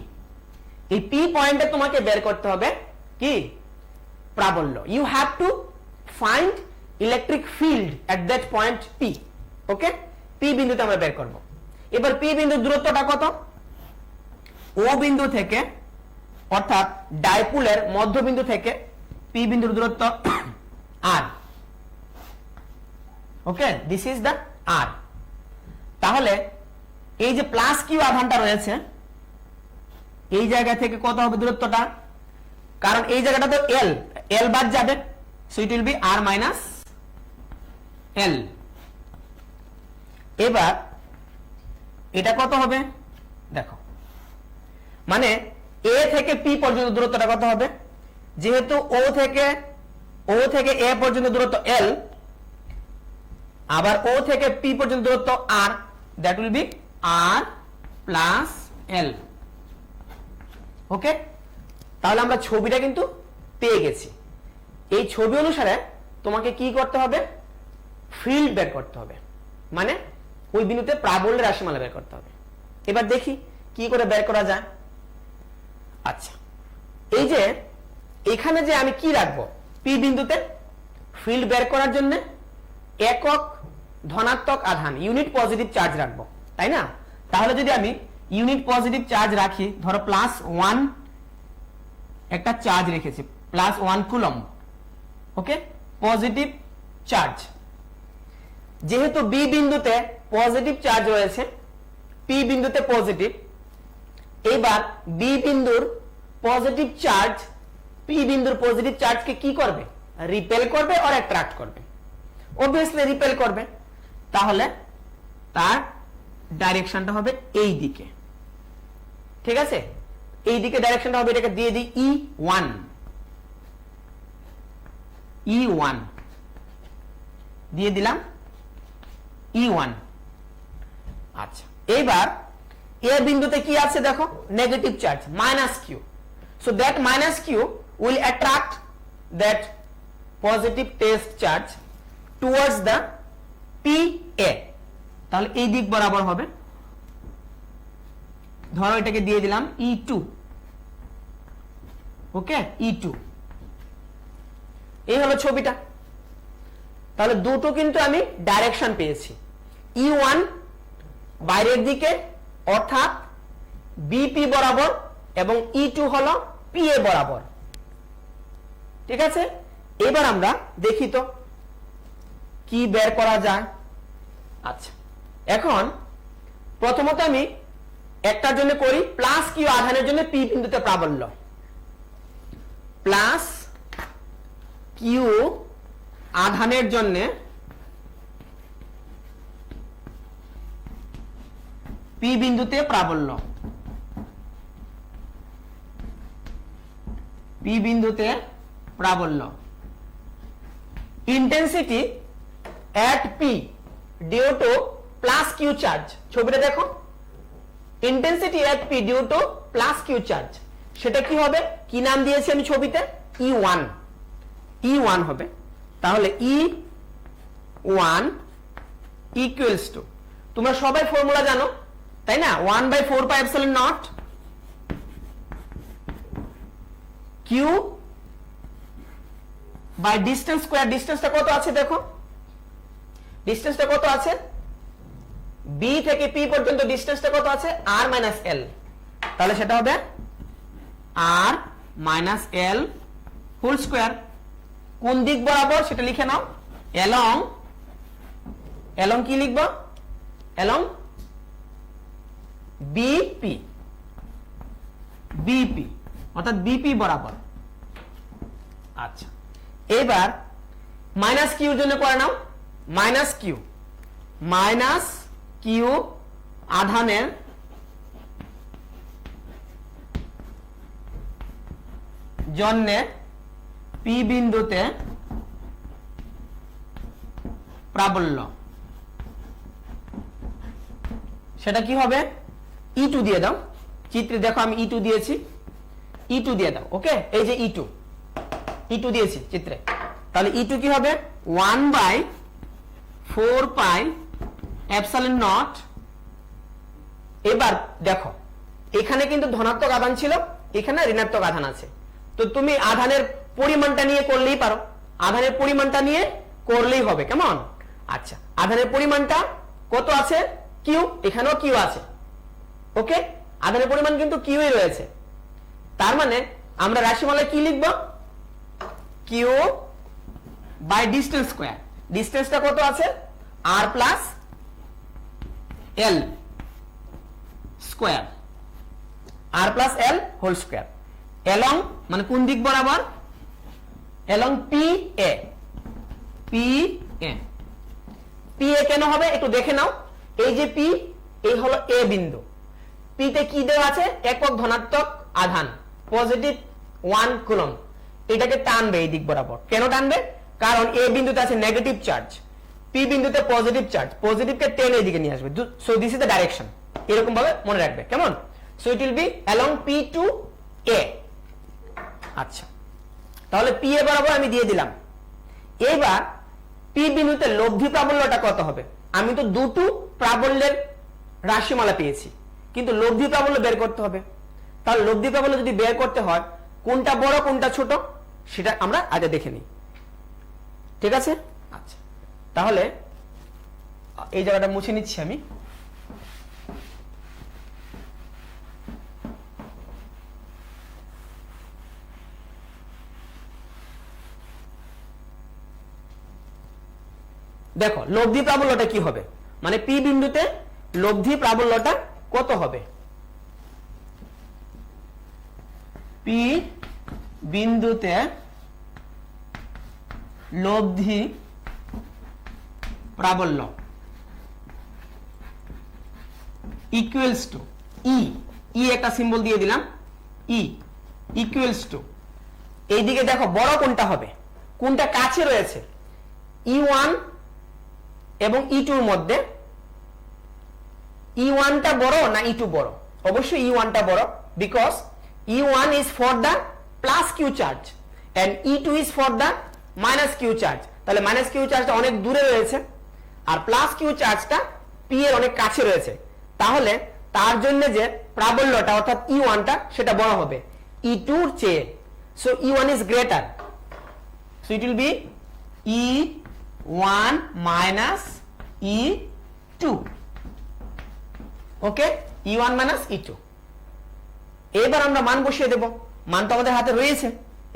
এই পি পয়েন্টে তোমাকে বের করতে হবে কি? প্রাবল্য। You have to find electric field at that point P. Okay, P বিন্দুতে আমরা বের করব। এবার পি বিন্দুর দূরত্বটা কত? ও বিন্দু থেকে, অর্থাৎ ডাইপোলের মধ্যবিন্দু থেকে পি বিন্দুর দূরত্ব আর। ওকে, দিস ইজ দ্য আর। তাহলে এই যে প্লাস কিউ আধানটা রয়েছে, এই জায়গা থেকে কত হবে দূরত্বটা? কারণ এই জায়গাটা তো এল, এল বাদ যাবে, so it will be R minus L. এবার এটা কত হবে দেখো, মানে এ থেকে পি পর্যন্ত দূরত্বটা কত হবে? যেহেতু ও থেকে এ পর্যন্ত দূরত্ব এল, আবার ও থেকে পি পর্যন্ত দূরত্ব R, that will be R plus L. Okay, তাহলে আমরা ছবিটা কিন্তু পেয়ে গেছি। এই ছবি অনুসারে তোমাকে কি করতে হবে? ফিল্ড বের করতে হবে, মানে ওই বিন্দুতে প্রাবল্যের রাশিমালা বের করতে হবে। এবার দেখি কি করে বের করা যায়। আচ্ছা, এই যে এখানে যে আমি কি রাখবো পি বিন্দুতে, ফিল্ড বের করার জন্য একক ধনাত্মক আধান, ইউনিট পজিটিভ চার্জ রাখবো, তাই না? তাহলে যদি আমি ইউনিট পজিটিভ চার্জ রাখি, ধরো +1 একটা চার্জ রেখেছি, +1 কুলম্ব। ওকে, পজিটিভ চার্জ। যেহেতু বি বিন্দুতে পজিটিভ চার্জ রয়েছে, পি বিন্দুতে পজিটিভ, এবার বি বিন্দুর পজিটিভ চার্জ পি বিন্দুর পজিটিভ চার্জকে কি করবে? রিপেল করবে আর অ্যাট্রাক্ট করবে। অবভিয়াসলি রিপেল করবে, তাহলে তার ডাইরেকশনটা হবে এই দিকে। ঠিক আছে, এই দিকে ডাইরেকশনটা হবে, এটাকে দিয়ে দিই E1, E1 দিয়ে দিলাম E1। আচ্ছা, এইবার এ বিন্দুতে কি আছে দেখো? Negative charge -q, so that -q will attract that positive test charge towards the PA, তাহলে এই দিক বরাবর হবে। ধরো এটাকে দিয়ে দিলাম E2। ওকে, E2, এই হলো ছবিটা। তাহলে দুটো কিন্তু আমি ডাইরেকশন পেয়েছি, E1 বাইরের দিকে অর্থাৎ বিপি বরাবর, এবং E2 হলো PA বরাবর। ঠিক আছে, এবার আমরা দেখি তো কি বের করা যায়। আচ্ছা, এখন প্রথমত আমি একটার জন্য করি, প্লাস কিউ আধানের জন্য পি বিন্দুতে প্রাবল্য, প্লাস কিউ আধানের জন্য পি বিন্দুতে প্রাবল্য, পি বিন্দুতে প্রাবল্য, intensity at P due to plus Q charge. ছবিটা দেখো, intensity at P due to plus Q charge, সেটা কি হবে? কি নাম দিয়েছি আমি ছবিতে? E1, E1 হবে। তাহলে E1 ইকুয়ালস টু, তোমরা সবাই ফর্মুলা জানো তাই না, 1/4πε0 Q বাই ডিস্টেন্স স্কয়ার। ডিস্টেন্সটা কত আছে দেখো, ডিস্টেন্সটা কত আছে? বি থেকে পি পর্যন্ত ডিস্টেন্সটা কত আছে? আর মাইনাস এল। তাহলে সেটা হবে আর মাইনাস এল হোল স্কয়ার। কোন দিক বরাবর সেটা লিখে নাও, এলং, এলং কি লিখবো? এলং বিপি, বিপি অর্থাৎ বিপি বরাবর। আচ্ছা, এবার মাইনাস কিউর জন্য করে নাও, মাইনাস কিউ, মাইনাস কিউ আধানের জন্য পি বিন্দুতে প্রাবল্য, সেটা কি হবে? E2 দিয়ে দাও, চিত্রে দেখো আমি E2 দিয়েছি, E2 দিয়ে দাও। ওকে, এই যে E2 দিয়েছি চিত্রে। তাহলে E2 কি হবে? 1/4πε0। এবার দেখো এখানে কিন্তু ধনাত্মক আধান ছিল, এখানে ঋণাত্মক আধান আছে, তো তুমি আধানের পরিমাণটা নিয়ে করলেই পারো, আধানের পরিমাণটা নিয়ে করলেই হবে। কেমন? আচ্ছা, আধানের পরিমাণটা কত আছে? কিউ, এখানেও কিউ আছে। ওকে, আধানের পরিমাণ কিন্তু কিউই রয়েছে। তার মানে আমরা রাশিমালায় কি লিখব? Q by distance square. ডিস্টেন্সটা কত আছে? R plus L square, R plus এল হোল স্কয়ার। এলং মানে কোন দিক বরাবর? Along P A, P A. P A কেন হবে একটু দেখে নাও। এই যে পি, এই হলো এ বিন্দু, পি তে কি দেওয়া আছে? একক ধনাত্মক আধান, পজিটিভ 1 কুলম। এটাকে টানবে এই দিক বরাবর। কেন টানবে? কারণ এ বিন্দুতে আছে নেগেটিভ চার্জ, পি বিন্দুতে পজিটিভ চার্জ, পজিটিভকে টেনে এদিকে নিয়ে আসবে। So this is the direction, এরকম ভাবে মনে রাখবে। কেমন? So it will be along P to A. আচ্ছা, তাহলে পি এ বরাবর আমি দিয়ে দিলাম। এবার পি বিন্দুতে লব্ধি প্রাবল্যটা কত হবে? আমি তো দুটো প্রাবল্যের রাশিমালা পেয়েছি, কিন্তু লব্ধি প্রাবল্য বের করতে হবে। তাহলে লব্ধি প্রাবল্য যদি বের করতে হয়, কোনটা বড় কোনটা ছোট সেটা আমরা আগে দেখে নিই। ঠিক আছে? আচ্ছা, তাহলে এই জায়গাটা মুছে নিচ্ছি আমি। দেখো লব্ধি প্রাবল্যটা কি হবে, মানে পি বিন্দুতে লব্ধি প্রাবল্যটা কত হবে? পি বিন্দুতে লব্ধি প্রাবল্য ইকুয়ালস টু ই, ই একটা সিম্বল দিয়ে দিলাম, ই ইকুয়ালস টু, এইদিকে দেখো বড় কোনটা হবে, কোনটা কাছে রয়েছে? E1 এবং E2 এর মধ্যে E1 টা বড় না E2 বড়? অবশ্যই E1 টা বড়, because E1 is for the plus Q charge and E2 is for the minus Q charge। তাহলে মাইনাস কিউ চার্জটা অনেক দূরে রয়েছে আর প্লাস কিউ চার্জটা পি এর অনেক কাছে রয়েছে, তাহলে তার জন্য যে প্রাবল্যটা অর্থাৎ E1 টা সেটা বড় হবে E2 এর চেয়ে। So E1 is greater, so it will be E1 minus E2। Okay, E1 minus E2। এবার আমরা মান বসিয়ে দেব, মান তো আমাদের হাতে রয়েছে,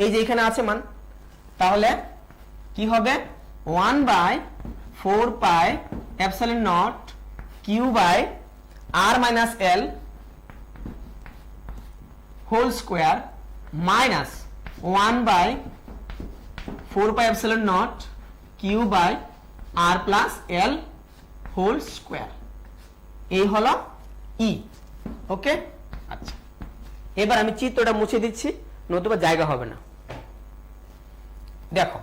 এই যে এখানে আছে মান। তাহলে কি হবে? 1/4πε0 Q by R minus L whole square minus 1/4πε0 Q by R plus L whole square, এই হলো ই। ওকে, আচ্ছা এবার আমি চিত্রটা মুছে দিচ্ছি, নতুবা জায়গা হবে না। দেখো,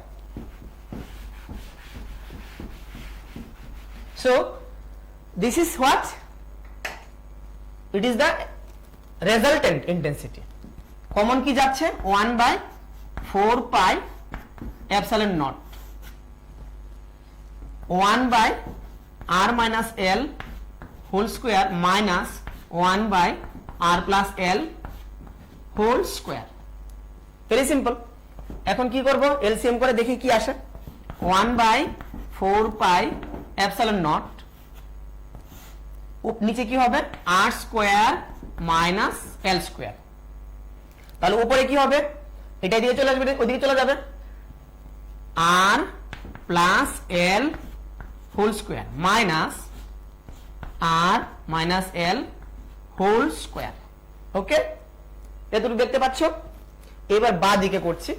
so this is what it is, the resultant intensity. Common কি যাচ্ছে 1/4 pi epsilon naught 1/r minus এল whole square minus 1/r plus এল হোল স্কোয়ার। Very simple. এখন কি করব, এলসিএম করে দেখি কি আসে। 1/4 পাই এপসাইলন নট, নিচে কি হবে আর স্কোয়ার মাইনাস এল স্কোয়ার। তাহলে উপরে কি হবে, এটা দিয়ে চলে আসবে, ওদিকে চলে যাবে, আর প্লাস এল whole square minus R minus এল হোল স্কোয়ার। ওকে, এতটুকু দেখতে পাচ্ছ। এবার বাঁ দিকে করছি।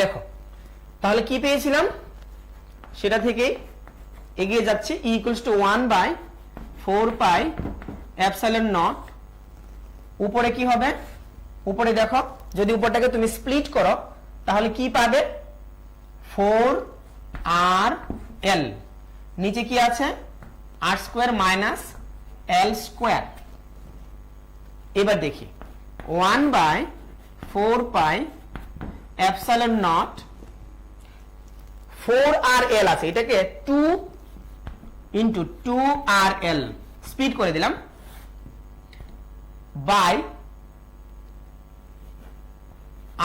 দেখো, তাহলে কি পেয়েছিলাম সেটা থেকে এগিয়ে যাচ্ছি। ই equals to 1/4 pi epsilon not, উপরে কি হবে, উপরে দেখো যদি উপরটাকে তুমি স্প্লিট করো তাহলে কি পাবে 4r l, নিচে কি আছে r square minus l square. এবার দেখি 1/4 পাই এপসাইলন নট 4rl আছে, এটাকে 2 ইন্টু 2rl স্প্লিট করে দিলাম by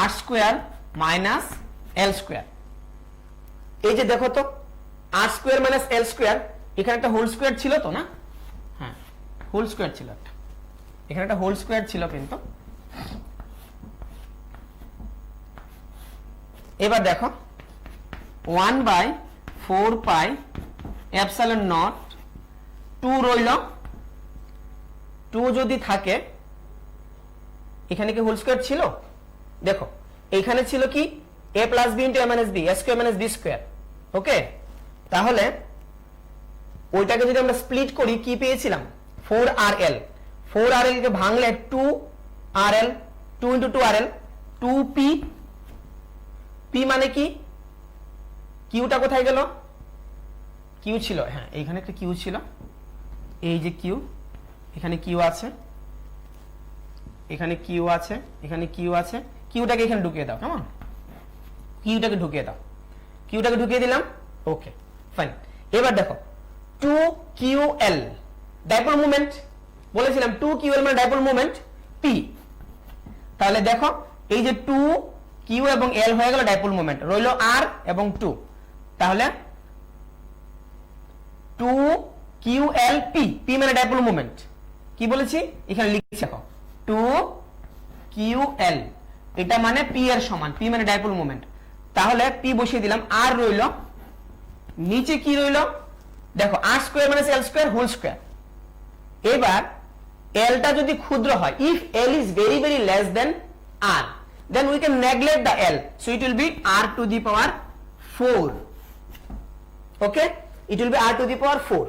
r square minus l square. এই যে দেখো তো r square minus l square, এখানে একটা হোল স্কোয়ার ছিল তো না, হ্যাঁ হোল স্কোয়ার ছিল একটা, এখানে একটা হোল স্কোয়ার ছিল কিন্তু। এবার দেখো 1/4 পাই এপসাইলন নট 2 রইল, 2 যদি থাকে এখানে কি হোল স্কোয়ার ছিল, দেখো এইখানে ছিল কি a plus B into a minus B, a square minus B square. Okay, তাহলে ওইটাকে যদি আমরা স্প্লিট করি কি পেয়েছিলাম 4rl, 4rl কে ভাঙলে 2rl, 2 into 2rl 2p, p মানে কি, কিউটা কোথায় গেল, কিউ ছিল, হ্যাঁ এইখানে একটা কিউ ছিল, এই যে কিউ, এখানে কিউ আছে, এখানে কিউ আছে, এখানে কিউ আছে, কিউটাকে এখানে ঢুকিয়ে দাও, কেমন, কিউটাকে ঢুকিয়ে দাও, কিউটাকে ঢুকিয়ে দিলাম। Okay fine. এবার দেখো 2ql ডাইপোল মোমেন্ট, বলেছিলাম 2ql মানে ডাইপোল মোমেন্ট p, তাহলে দেখো এই যে 2q এবং l হয়ে গেল ডাইপোল মোমেন্ট, রইল r এবং 2, তাহলে 2qlp, p মানে ডাইপোল মোমেন্ট, কি বলেছি এখানে লিখছি দেখো 2ql, এটা মানে p এর সমান, p মানে ডাইপোল মোমেন্ট, তাহলে p বসিয়ে দিলাম, আর রইল নিচে কি রইল দেখো r square minus l square whole square. এবার l টা যদি ক্ষুদ্র হয়, if l is very very less than r, then we can neglect the l, so it will be r to the power 4. Okay, it will be r to the power 4.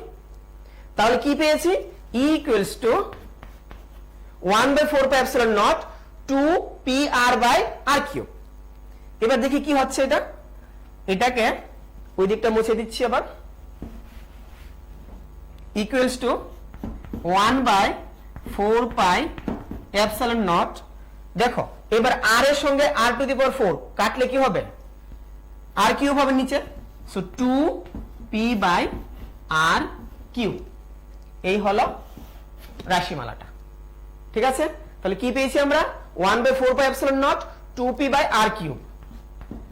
তাহলে কি পেয়েছি, e equals to 1/4 pi epsilon naught 2pr by r cube। এবার দেখি কি হচ্ছে, এটা এটাকে ওই দিকটা মুছে দিচ্ছি আবার, equals to 1/4 pi epsilon naught। দেখো এবার r এর সঙ্গে r to the power 4 কাটলে কি হবে, r কিউব হবে নিচে, so 2p by r cube, এই হলো রাশিমালাটা। ঠিক আছে, তাহলে কি পেয়েছি আমরা 1/4 pi epsilon naught 2p by r cube।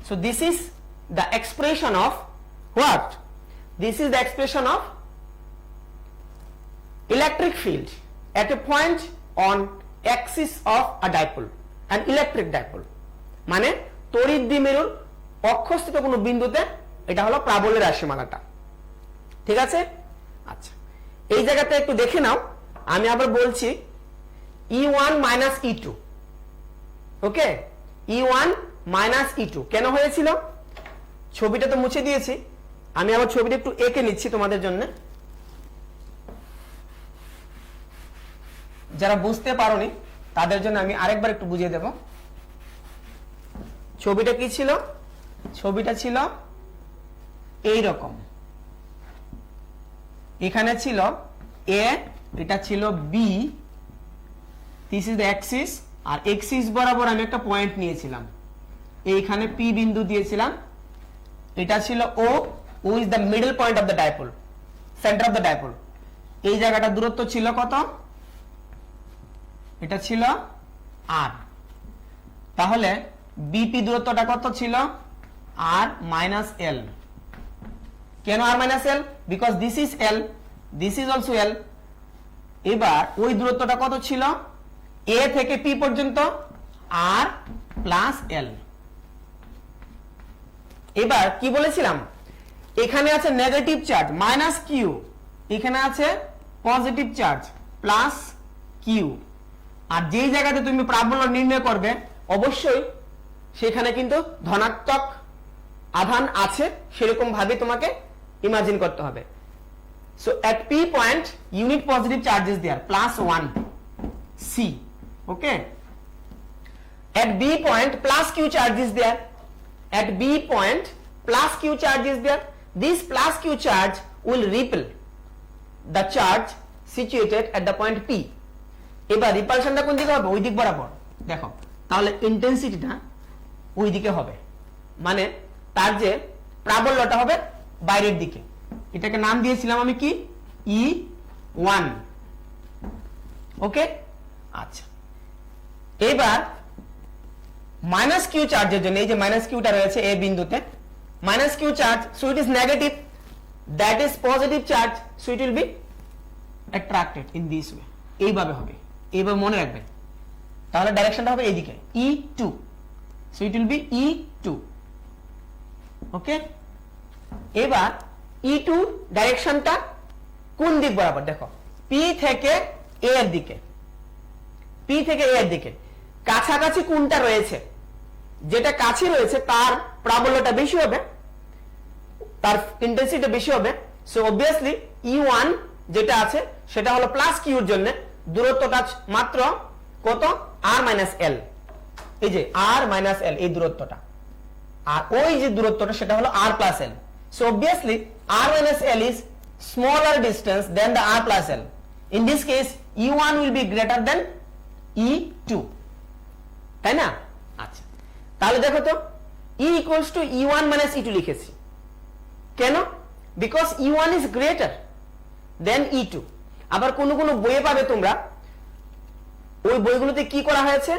So this is the expression of what? This is the expression of electric field at a point on axis of a dipole, an electric dipole, মানে তড়িৎ দ্বিমেরুর অক্ষস্থিত কোনো বিন্দুতে এটা হলো প্রাবল্যের রাশিমালাটা। ঠিক আছে, আচ্ছা এই জায়গাতে একটু দেখে নাও, আমি আবার বলছি E1 minus E2, ওকে E1 মাইনাস E2 কেন হয়েছিল ছবিটা তো মুছে দিয়েছি আমি আবার ছবিটা একটু এঁকে নিচ্ছি তোমাদের জন্য যারা বুঝতে পারোনি তাদের জন্য আমি আরেকবার একটু বুঝিয়ে দেব ছবিটা কি ছিল ছবিটা ছিল এই রকম এখানে ছিল A এটা ছিল B this is the axis আর এক্সিস বরাবর আমি একটা পয়েন্ট নিয়েছিলাম এইখানে P বিন্দু দিয়েছিলাম এটা ছিল O is the middle point of the dipole centre of the dipole এই জায়গাটা দূরত্ব ছিল কত এটা ছিল R তাহলে BP দূরত্বটা কত ছিল R minus L কেন R minus L because this is L this is also L এবার ওই দূরত্বটা কত ছিল A থেকে P পর্যন্ত R plus L এবার কি বলেছিলাম এখানে আছে নেগেটিভ চার্জ মাইনাস কিউ এখানে আছে positive charge plus Q R যেই জায়গাতে তুমি প্রাবল্য নির্ণয় করবে অবশ্যই সেখানে কিন্তু ধনাত্মক আধান আছে সেরকম ভাবে তোমাকে ইমাজিন করতে হবে so at P point unit positive charge is there +1 C okay at B point plus Q charge is there at B point plus Q charge is there this plus Q charge will repel the charge situated at the point P এবার রিপালশনটা কোন দিকে হবে ওই দিক বরাবর দেখো তাহলে ইন্টেন্সিটিটা ওই দিকে হবে মানে তার যে প্রাবল্যটা হবে বাইরের দিকে এটাকে নাম দিয়েছিলাম আমি কি E1 ওকে আচ্ছা এবার মাইনাস কিউ চার্জের জন্য এই যে মাইনাস কিউটা রয়েছে এই বিন্দুতে minus q charge so it is negative that is positive charge so it will be attracted in this way এইভাবে হবে এইভাবে মনে রাখবেন তাহলে ডাইরেকশনটা হবে এইদিকে E2 so it will B E2 ওকে এবার E2 ডাইরেকশনটা কোন দিক বরাবর দেখো P থেকে A এর দিকে P থেকে A এর দিকে কাছাকাছি কোনটা রয়েছে যেটা কাছে রয়েছে তার প্রাবল্যটা বেশি হবে তার ইন্টেন্সিটি বেশি হবে সো অবভিয়াসলি E1 যেটা আছে সেটা হলো প্লাস কিউ এর জন্য দূরত্বটা মাত্র কত R - L এই যে R - L এই দূরত্বটা আর ওই যে দূরত্বটা সেটা হলো R + L so obviously R - L is smaller distance than the R + L in this case E1 will be greater than E2 তাই না আচ্ছা তাহলে দেখো তো E = E1 - E2 লিখেছি কেন because E1 is greater than E2 আবার কোন কোন বইয়ে পাবে তোমরা ওই বইগুলোতে কি করা হয়েছে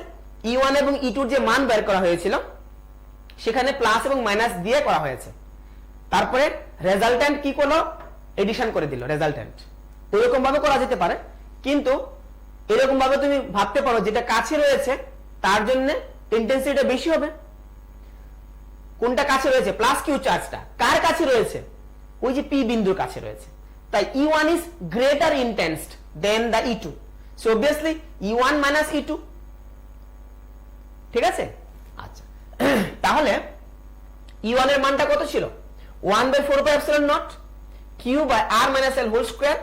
E1 এবং E2 এর যে মান বের করা হয়েছিল সেখানে প্লাস এবং মাইনাস দিয়ে করা হয়েছে তারপরে রেজাল্ট্যান্ট কি করলো এডিশন করে দিল রেজাল্ট্যান্ট এরকম ভাবে করা যেতে পারে কিন্তু এরকম ভাবে তুমি ভাবতে পারো যেটা কাছে রয়েছে তার জন্য ইন্টেন্সিটিটা বেশি হবে কোনটা কাছে রয়েছে প্লাস কিউ চার্জটা কার কাছে রয়েছে ওই যে P বিন্দুর কাছে রয়েছে তাই E1 is greater intensed than the E2 so obviously E1 - E2 ঠিক আছে আচ্ছা তাহলে E1 এর মানটা কত ছিল 1/4πε0 Q by R - L whole square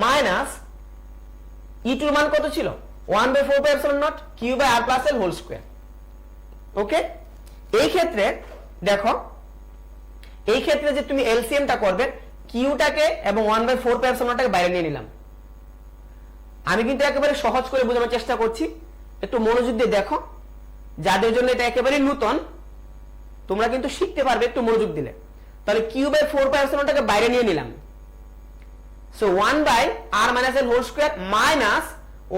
minus E2 এর মান কত ছিল 1/4πε0 Q by R + L whole square ওকে এই ক্ষেত্রে দেখো এই ক্ষেত্রে যে তুমি এলসিএমটা করবে কিউটাকে এবং 1/4πε0টাকে বাইরে নিয়ে নিলাম আমি কিন্তু একেবারে সহজ করে বোঝানোর চেষ্টা করছি একটু মনোযোগ দিয়ে দেখো যাদের জন্য এটা একেবারে নতুন তোমরা কিন্তু শিখতে পারবে একটু মনোযোগ দিলে তাহলে Q/4πε0টাকে বাইরে নিয়ে নিলাম so 1/R - L whole square minus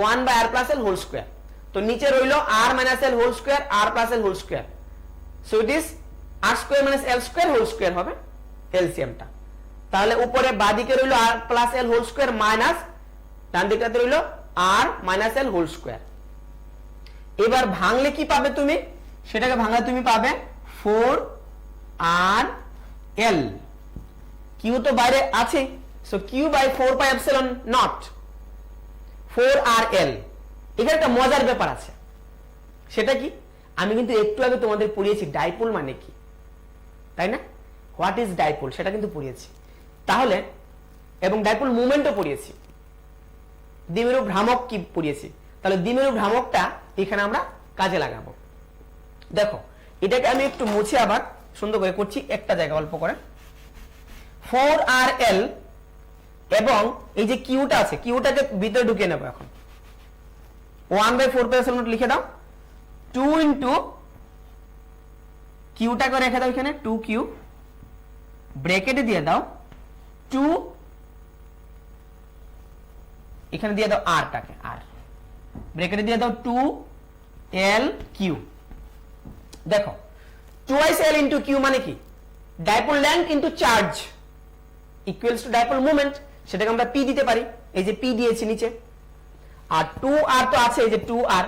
1/R + L whole square তো নিচে রইলো R - L whole square R + L whole square so it is R square - L square whole square হবে এলসিএমটা তাহলে উপরে বাঁদিকে রইলো R + L whole square minus ডান দিকটাতে রইলো R - L whole square এবার ভাঙলে কি পাবে তুমি সেটাকে ভাঙলে তুমি পাবে 4RL কিউ তো বাইরে আছে সো Q/4πε0 4RL এখানে একটা মজার ব্যাপার আছে সেটা কি আমি কিন্তু একটু আগে তোমাদের পড়িয়েছি ডাইপোল মানে কি, তাই না? হোয়াট ইজ ডাইপোল সেটা কিন্তু পড়িয়েছি। তাহলে এবং ডাইপোল মুভমেন্টও পড়িয়েছি, দ্বিমেরু ভ্রামক কি পড়িয়েছি। তাহলে দ্বিমেরু ভ্রামকটা এখানে আমরা কাজে লাগাবো। দেখো এটাকে আমি একটু মুছে আবার সুন্দর করে করছি, একটা জায়গা অল্প করে। 4RL এবং এই যে কিউটা আছে, কিউটাকে ভিতরে ঢুকিয়ে নেবো এখন। 1/4 লিখে দাও, 2 ইন্টু কিউটাকে রেখে দাও এখানে 2Q, ব্র্যাকেটে দিয়ে দাও 2, এখানে দিয়ে দাও আরটাকে, আর ব্র্যাকেটে দিয়ে দাও 2LQ। দেখো 2L ইন্টু কিউ মানে কি? Dipole length into charge equals to dipole moment, সেটাকে আমরা পি দিতে পারি, এই যে পি দিয়েছি নিচে। আর 2R তো আছে, এই যে 2R।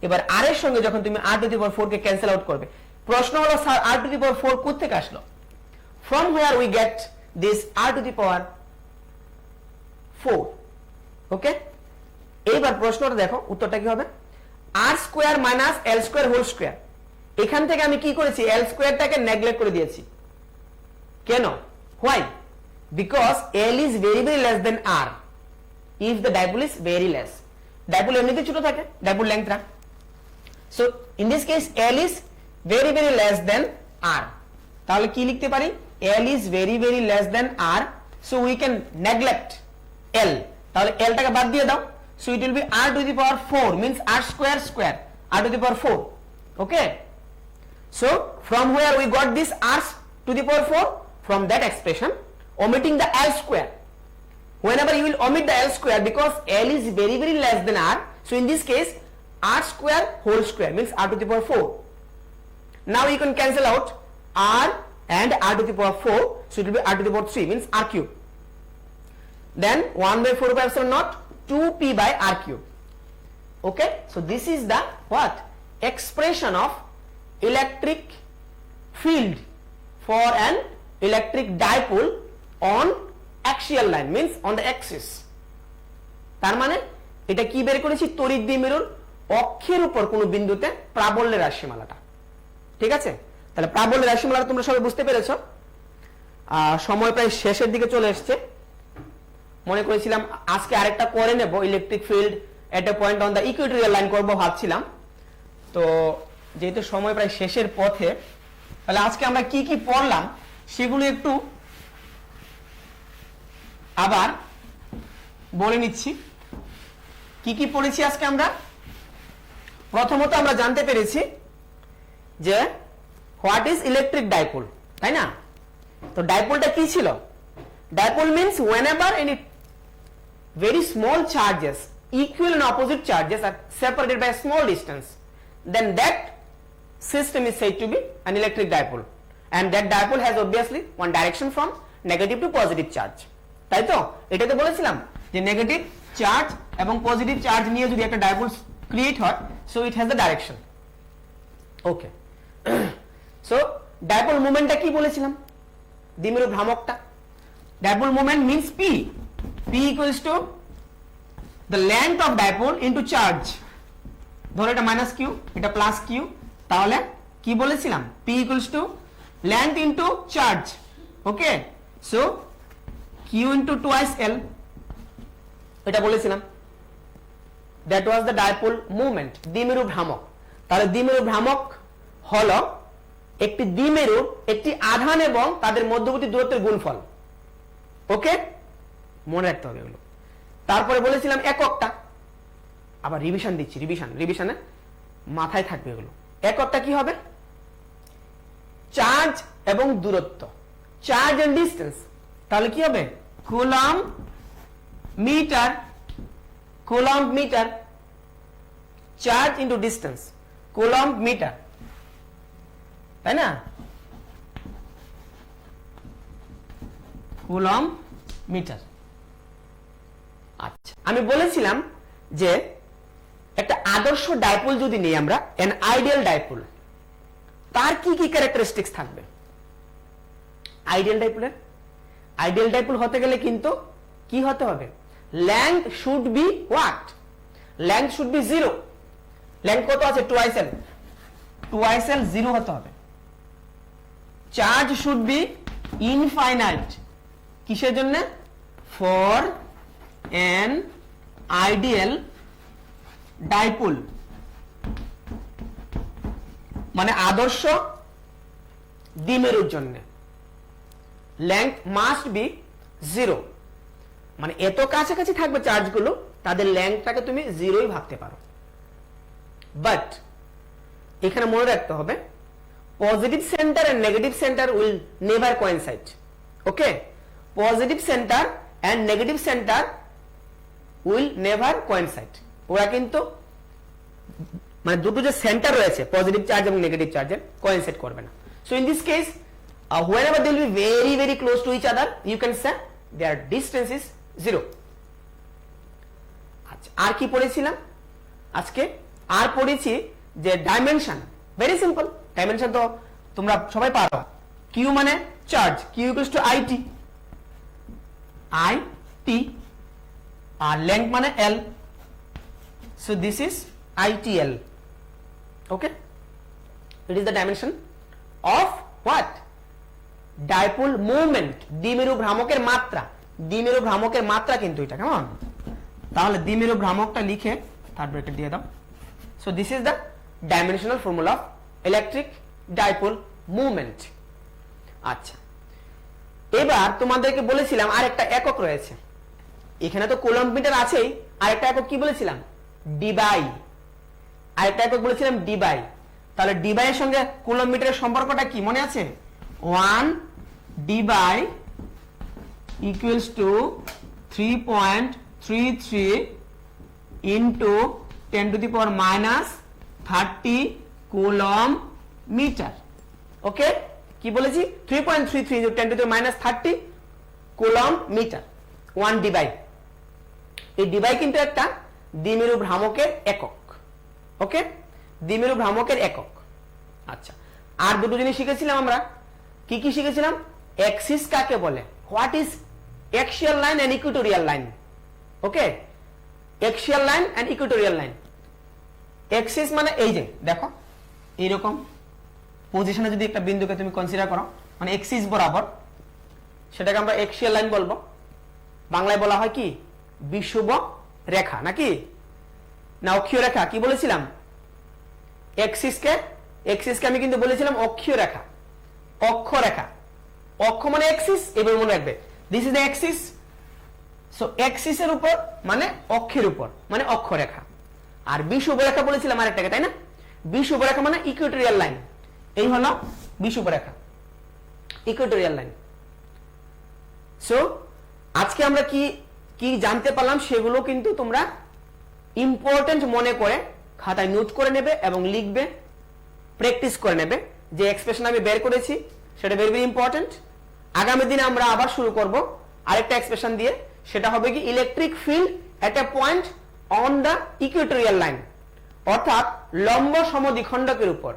এবার আর এর সঙ্গে যখন তুমি r⁴ কে ক্যান্সেল আউট করবে, প্রশ্ন হলো স্যার r⁴ কোথা থেকে আসলো? From where we get this r⁴? ওকে, এইবার প্রশ্নটা দেখো, উত্তরটা কি হবে? r² minus l² whole square. এখান থেকে আমি কি করেছি? l²টাকে নেগলেক্ট করে দিয়েছি। কেন? Why? Because l is very very less than r if the dipole is very less. Dipole এমনিতে ছোট থাকে, ডাইপোল লেংথটা। So in this case l is very very less than r, তাহলে কি লিখতে পারি? l is very very less than r, so we can neglect l, তাহলে l টাকে বাদ দিয়ে দাও। so it will be r⁴ means r² r⁴. okay, so from where we got this r⁴? From that expression, omitting the l². Whenever you will omit the l² because l is very very less than r, so in this case r² whole square means r⁴. now you can cancel out r and r⁴, so it will be r⁴ means r³. then 1/4 2p/r³. okay, so this is the what? expression of electric field for an electric dipole on axial line, means on the axis. তার মানে এটা কি বের করেছি? তড়িৎ দ্বিমেরুর অক্ষের উপর কোন বিন্দুতে প্রাবল্যের রাশিমালাটা। ঠিক আছে, তাহলে প্রাবল্যের রাশিমালাটা তোমরা সবাই বুঝতে পেরেছো। সময় প্রায় শেষের দিকে চলে এসেছে। মনে করেছিলাম আজকে আরেকটা করে নেব, electric field at a point on the equatorial line করব ভাবছিলাম, তো যেহেতু সময় প্রায় শেষের পথে, তাহলে আজকে আমরা কি কি পড়লাম সেগুলো একটু আবার বলে নিচ্ছি। কি কি পড়েছি আজকে আমরা? প্রথমত আমরা জানতে পেরেছি যে হোয়াট ইজ ইলেকট্রিক ডাইপোল, তাই না? তো ডাইপোলটা কি ছিল? Dipole means whenever any very small charges, equal and opposite charges are separated by a small distance, then that system is said to be an electric dipole, and that dipole has obviously one direction from negative to positive charge. তাই তো? এটা তো বলেছিলাম যে negative charge এবং positive charge নিয়ে যদি একটা ডাইপোল ক্রিয়েট হয়, so it has the direction. Okay, so dipole মোমেন্টটা কি বলেছিলাম? দ্বিমেরু ভ্রামকটা। Dipole moment means p. p equals to the length of dipole into charge. ধরো এটা মাইনাস কিউ, এটা প্লাস কিউ, তাহলে কি বলেছিলাম? p equals to length into charge. Okay, so q into twice l, এটা বলেছিলাম। that was the dipole moment, দ্বিমেরু ভ্রামক। তাহলে দ্বিমেরু ভ্রামক হলো একটি দ্বিমেরু, একটি আধান এবং তাদের মধ্যবর্তী দূরত্বের গুণফল। ওকে, মনে রাখতে হবে এগুলো। তারপরে বলেছিলাম এককটা, আবার রিভিশন দিচ্ছি, রিভিশনে মাথায় থাকবে এগুলো। এককটা কি হবে? চার্জ এবং দূরত্ব, চার্জ এন্ড ডিস্টেন্স। তাহলে কি হবে? Coulomb metre, charge into distance, coulomb metre, তাই না? Coulomb metre. আচ্ছা, আমি বলেছিলাম যে একটা আদর্শ ডাইপোল যদি নিই আমরা, এন আইডিয়াল ডাইপোল, তার কি কি ক্যারেক্টারিস্টিক্স থাকবে? আইডিয়াল ডাইপোল হতে গেলে কিন্তু কি হতে হবে? Length should B what? Length should be 0। Length কত আছে? 2l, টুয়াইস এল 0 হতে হবে। চার্জ শুড বি ইনফাইনাইট, কিসের জন্য? ফর এন আইডিয়াল ডাইপোল, মানে আদর্শ দ্বিমেরুর জন্য লেংথ মাস্ট বি 0, মানে এত কাছাকাছি থাকবে চার্জগুলো, তাদের লেংথটাকে তুমি 0ই ভাবতে পারো। বাট এখানে মনে রাখতে হবে positive centre and negative centre will never coincide. Okay, positive centre and negative centre will never coincide, ওরা কিন্তু মানে দুটো যে সেন্টার রয়েছে পজিটিভ চার্জ এবং নেগেটিভ চার্জের কোইনসাইড করবে না। So in this case whenever they will be very very close to each other, you can say their distance is 0. আচ্ছা, আর কি পড়েছিলাম আজকে? আর পড়েছি যে ডাইমেনশন, ভেরি সিম্পল ডাইমেনশন তো তোমরা সবাই পারো। কিউ মানে charge, Q equals to IT, IT, আর লেংথ মানে L, so this is ITL. Okay, it is the dimension of what? Dipole movement, দ্বিমেরু ভ্রামকের মাত্রা, দ্বিমেরু ভ্রামকের মাত্রা কিন্তু এটা, কেমন? তাহলে দ্বিমেরু ভ্রামকটা লিখে থার্ড ব্র্যাকেট দিয়ে দাও। So this is the dimensional formula of electric dipole movement. আচ্ছা, এবার তোমাদেরকে বলেছিলাম আরেকটা একক রয়েছে, এখানে তো কুলম্ব মিটার আছেই, আরেকটা একক কি বলেছিলাম? ডিবাই, আরেকটা একক বলেছিলাম ডিবাই। তাহলে ডিবাই এর সঙ্গে কুলম্ব মিটারের সম্পর্কটা কি মনে আছে? 1 debye equals to 3.33 into 10 to the power minus 30 coulomb metre. Okay, কি বলেছি? 3.33 into 10 to the power minus 30 coulomb metre, 1 debye. এই ডিবাই কিন্তু একটা দ্বিমেরু ভ্রামকের একক। ওকে, দ্বিমেরু ভ্রামকের একক। আচ্ছা, আর দুটো জিনিস শিখেছিলাম আমরা, কি কি শিখেছিলাম? অ্যাক্সিস কাকে বলে? What is axial line and equatorial line? Okay, axial line and equatorial line. Axis মানে এই যে দেখো এইরকম পজিশনে যদি একটা বিন্দুকে তুমি কনসিডার করো, মানে অ্যাক্সিস বরাবর, সেটাকে আমরা অ্যাক্সিয়াল লাইন বলবো। বাংলায় বলা হয় কি? বিষুব রেখা, নাকি না অক্ষীয় রেখা? কি বলেছিলাম? অ্যাক্সিসকে আমি কিন্তু বলেছিলাম অক্ষীয় রেখা, অক্ষরেখা। অক্ষ মানে অ্যাক্সিস, এবার মনে রাখবে this is the axis. So অ্যাক্সিসের উপর মানে অক্ষের উপর, মানে অক্ষরেখা। আর বিষুবরেখা বলেছিলাম আরেকটাকে, তাই না? বিষুবরেখা মানে ইকুয়েটোরিয়াল লাইন, এই হলো বিষুবরেখা, ইকুয়েটোরিয়াল লাইন। সো আজকে আমরা কি কি জানতে পারলাম সেগুলো কিন্তু তোমরা ইম্পর্টেন্ট মনে করে খাতায় নোট করে নেবে এবং লিখবে, প্র্যাকটিস করে নেবে। যে এক্সপ্রেশন আমি বের করেছি সেটা ভেরি ভেরি ইম্পর্টেন্ট। আগামী দিনে আমরা আবার শুরু করব আরেকটা এক্সপ্রেশন দিয়ে, সেটা হবে কি? Electric field at a point on the equatorial line, অর্থাৎ লম্ব সমদ্বিখণ্ডকের উপর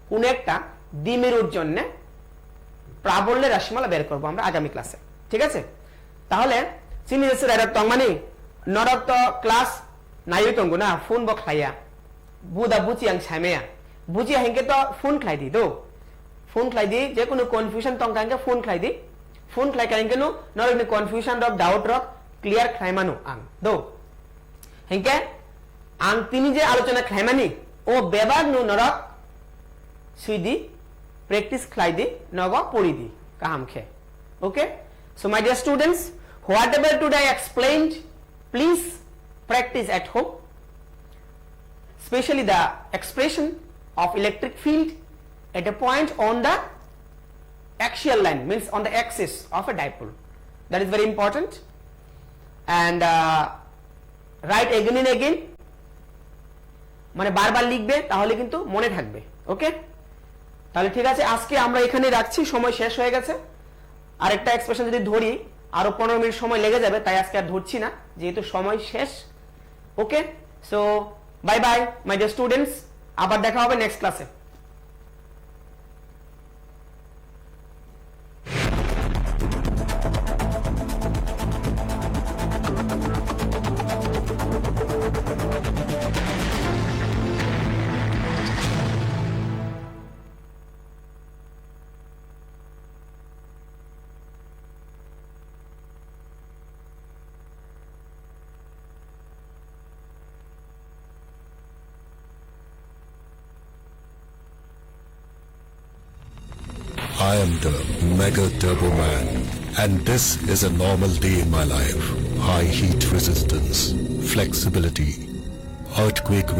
কোন একটা দ্বিমেরুর জন্য প্রাবল্যের রাশিমালা বের করব আমরা আগামী ক্লাসে। ঠিক আছে? তাহলে চিনি যাচ্ছে রাইডার তংমানি নরত ক্লাস নাইতঙ্গু না ফোন বক খাইয়া বুদা বুচিয়াং ছাইমেয়া বুচিয়া হেঙ্কে তো ফোন খাই দি দো, ফোন খাই দি যে কোনো কনফিউশন তংকাঙ্গে ফোন খাই দি, ফোন খাই কারেঙ্গে নো নরক কনফিউশন রক ডাউট রক ক্লিয়ার খাইমানো আং দো হেঙ্কে আং তিনি যে আলোচনা খাইমানি ও বেবাগ নো নরক সুইদি প্র্যাকটিস খাই দি নগ পড়ি দি কাহাম খে। ওকে, so my dear students, whatever today I explained, please practice at home, especially the expression of electric field at a point on the axial line, means on the axis of a dipole. That is very important, and write again and again, মানে বারবার লিখবে তাহলে কিন্তু মনে থাকবে। ওকে, তাহলে ঠিক আছে, আজকে আমরা এখানে রাখছি, সময় শেষ হয়ে গেছে। আরেকটা এক্সপ্রেশন যদি ধরি আরো 15 মিনিট সময় লেগে যাবে, তাই আজকে আর ধরছি না যেহেতু সময় শেষ। Okay, so bye bye my dear students, আবার দেখা হবে নেক্সট ক্লাসে। I am the Mega Turbo Man, and this is a normal day in my life. High heat resistance, flexibility, earthquake